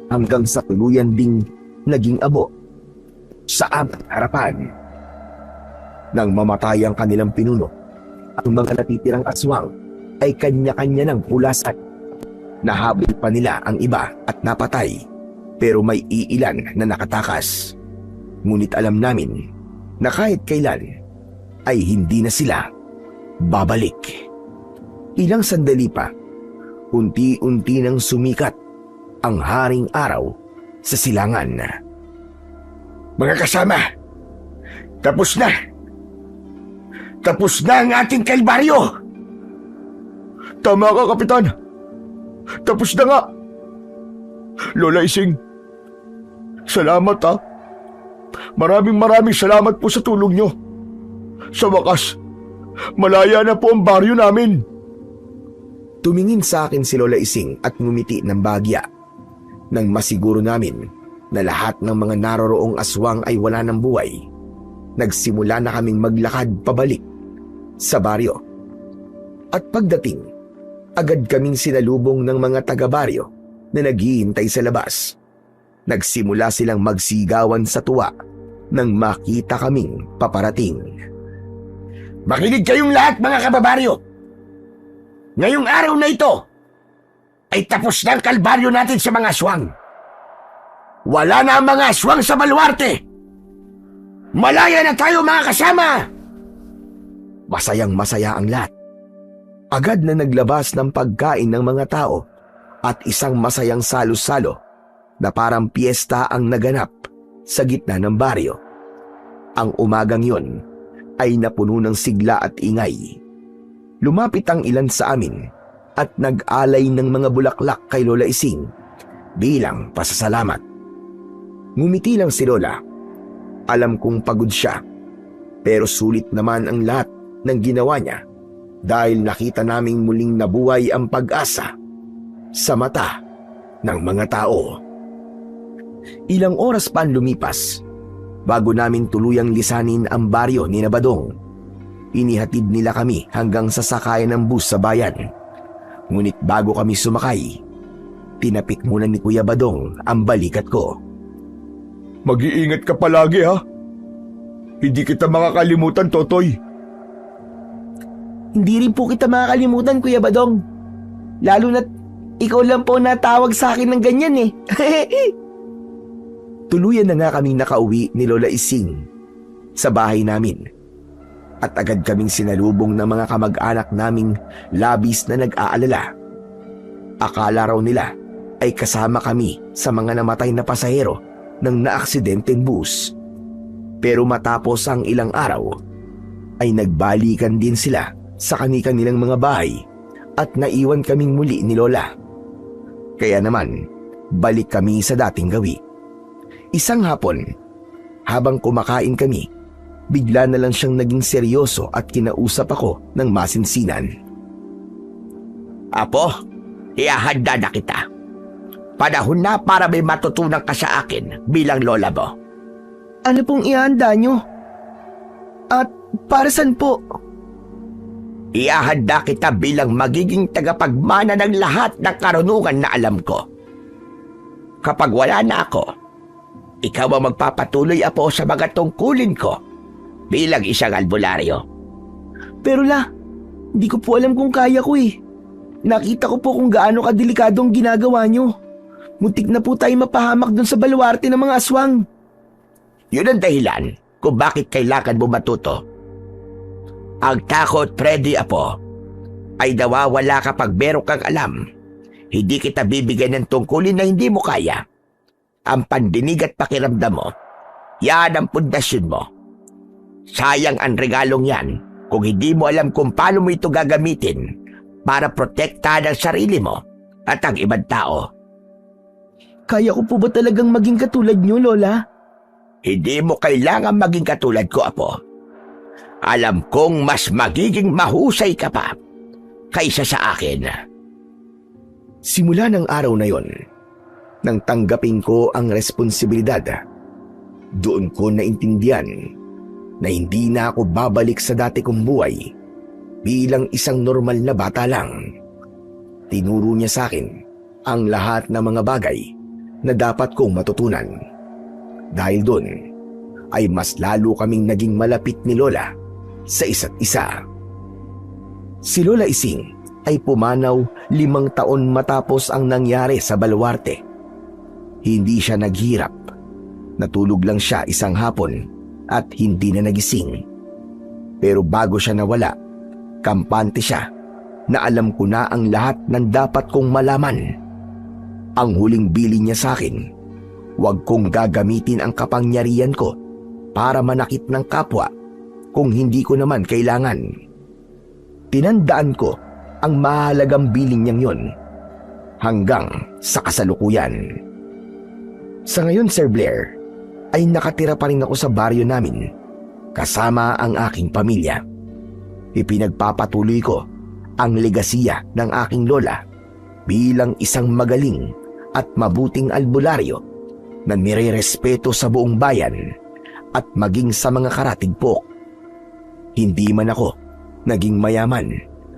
hanggang sa tuluyan ding naging abo sa aming harapan. Nang mamatay ang kanilang pinuno, ang mga natitirang aswang ay kanya-kanya ng pulasan. Nahabol pa nila ang iba at napatay, pero may iilan na nakatakas. Ngunit alam namin na kahit kailan ay hindi na sila babalik. Ilang sandali pa, unti-unti nang sumikat ang haring araw sa silangan. Mga kasama, tapos na. Tapos na ang ating kalbaryo. Tama ka, Kapitan. Tapos na nga. Lola Ising, salamat ha. Maraming salamat po sa tulong nyo. Sa wakas, malaya na po ang baryo namin. Tumingin sa akin si Lola Ising at ngumiti ng bagya. Nang masiguro namin na lahat ng mga naroroong aswang ay wala ng buhay, nagsimula na kaming maglakad pabalik sa baryo. At pagdating, agad kaming sinalubong ng mga taga-baryo na naghihintay sa labas. Nagsimula silang magsigawan sa tuwa nang makita kaming paparating. Makinig kayong lahat, mga kababaryo. Ngayong araw na ito ay tapos na ang kalbaryo natin sa mga aswang. Wala na ang mga aswang sa baluarte. Malaya na tayo, mga kasama. Masayang masaya ang lahat. Agad na naglabas ng pagkain ng mga tao at isang masayang salo-salo na parang piyesta ang naganap sa gitna ng baryo. Ang umagang yon ay napuno ng sigla at ingay. Lumapit ang ilan sa amin at nag-alay ng mga bulaklak kay Lola Ising bilang pasasalamat. Ngumiti lang si Lola. Alam kong pagod siya, pero sulit naman ang lahat ng ginawa niya dahil nakita naming muling nabuhay ang pag-asa sa mata ng mga tao. Ilang oras pa ang lumipas bago namin tuluyang lisanin ang baryo ni Badong. Inihatid nila kami hanggang sa sakayan ng bus sa bayan. Ngunit bago kami sumakay, tinapik muna ni Kuya Badong ang balikat ko. Mag-iingat ka palagi ha. Hindi kita makakalimutan, Totoy. Hindi rin po kita makakalimutan, Kuya Badong. Lalo na't ikaw lang po natawag sa akin ng ganyan eh. Tuluyan na nga kaming nakauwi ni Lola Ising sa bahay namin. At agad kaming sinalubong ng mga kamag-anak naming labis na nag-aalala. Akala raw nila ay kasama kami sa mga namatay na pasahero ng naaksidenteng bus. Pero matapos ang ilang araw, ay nagbalikan din sila sa kani-kanilang mga bahay at naiwan kaming muli ni Lola. Kaya naman, balik kami sa dating gawi. Isang hapon, habang kumakain kami, bigla na lang siyang naging seryoso at kinausap ako ng masinsinan. Apo, ihahanda na kita. Panahon na para may matutunan ka sa akin bilang lola mo. Ano pong ihanda nyo? At para saan po? Iahanda kita bilang magiging tagapagmana ng lahat ng karunungan na alam ko. Kapag wala na ako, ikaw ang magpapatuloy, Apo, sa mga tungkulin ko bilang isang albularyo. Pero La, hindi ko po alam kung kaya ko eh. Nakita ko po kung gaano kadelikado ang ginagawa nyo. Muntik na po tayo mapahamak dun sa baluarte ng mga aswang. Yun ang dahilan kung bakit kailangan mo matuto. Ang takot, Freddy, Apo, ay nawawala kapag meron kang alam. Hindi kita bibigyan ng tungkulin na hindi mo kaya. Ang pandinig at pakiramdam mo, yan ang pundasyon mo. Sayang ang regalong yan kung hindi mo alam kung paano mo ito gagamitin para protektahan ang sarili mo at ang ibang tao. Kaya ko po ba talagang maging katulad nyo, Lola? Hindi mo kailangan maging katulad ko, Apo. Alam kong mas magiging mahusay ka pa kaysa sa akin. Simula ng araw na yon, nang tanggapin ko ang responsibilidad, doon ko naintindihan na hindi na ako babalik sa dati kong buhay bilang isang normal na bata lang. Tinuro niya sa akin ang lahat ng mga bagay na dapat kong matutunan. Dahil doon ay mas lalo kaming naging malapit ni Lola sa isa't isa. Si Lola Ising ay pumanaw 5 taon matapos ang nangyari sa baluarte. Hindi siya naghirap. Natulog lang siya isang hapon at hindi na nagising. Pero bago siya nawala, kampante siya na alam ko na ang lahat ng dapat kong malaman. Ang huling bilin niya sa akin, huwag kong gagamitin ang kapangyarihan ko para manakit ng kapwa kung hindi ko naman kailangan. Tinandaan ko ang mahalagang bilin niyang yon hanggang sa kasalukuyan. Sa ngayon, Sir Blair, ay nakatira pa rin ako sa baryo namin kasama ang aking pamilya. Ipinagpapatuloy ko ang legasiya ng aking lola bilang isang magaling at mabuting albularyo na nirerespeto sa buong bayan at maging sa mga karatigpok. Hindi man ako naging mayaman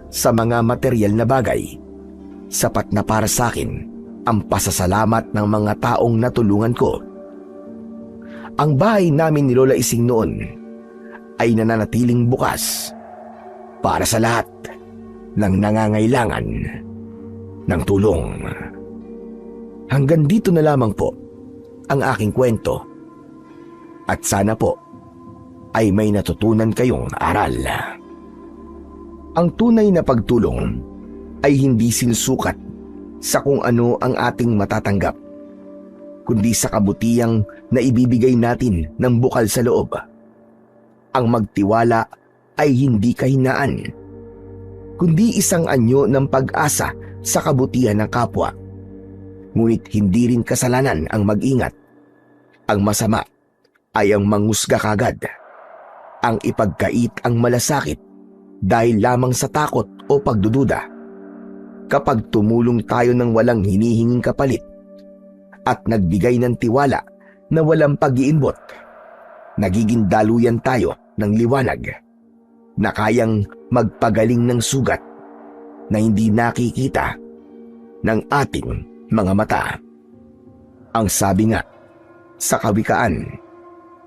sa mga material na bagay, sapat na para sa akin ang pasasalamat ng mga taong natulungan ko. Ang bahay namin ni Lola Ising noon ay nananatiling bukas para sa lahat ng nangangailangan ng tulong. Hanggang dito na lamang po ang aking kwento at sana po ay may natutunan kayong aral. Ang tunay na pagtulong ay hindi sinusukat sa kung ano ang ating matatanggap, kundi sa kabutihang na ibibigay natin ng bukal sa loob. Ang magtiwala ay hindi kahinaan, kundi isang anyo ng pag-asa sa kabutihan ng kapwa. Ngunit hindi rin kasalanan ang mag-ingat. Ang masama ay ang manghusga kagad, ang ipagkait ang malasakit dahil lamang sa takot o pagdududa. Kapag tumulong tayo ng walang hinihinging kapalit at nagbigay ng tiwala na walang pag-iimbot, nagiging daluyan tayo ng liwanag na kayang magpagaling ng sugat na hindi nakikita ng ating mga mata. Ang sabi nga sa Kawikaan,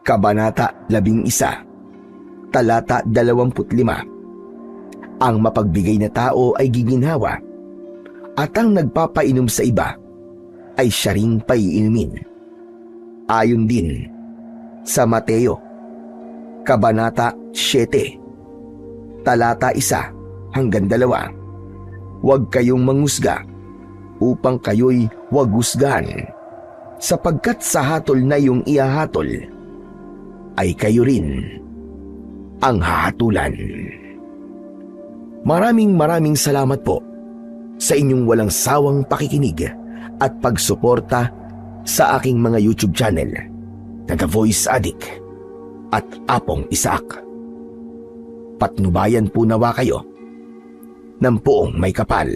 Kabanata 11, Talata 25, ang mapagbigay na tao ay giginhawa at ang nagpapainom sa iba ay siya ring paiinumin. Ayon din sa Mateo, Kabanata 7, Talata 1 hanggang 2, huwag kayong manghusga upang kayo'y huwag husgahan, sapagkat sa hatol na iyong ihahatol ay kayo rin ang hahatulan. Maraming salamat po sa inyong walang sawang pakikinig at pagsuporta sa aking mga YouTube channel na The Voice Addict at Apong Isaac. Patnubayan po nawa kayo ng poong may kapal.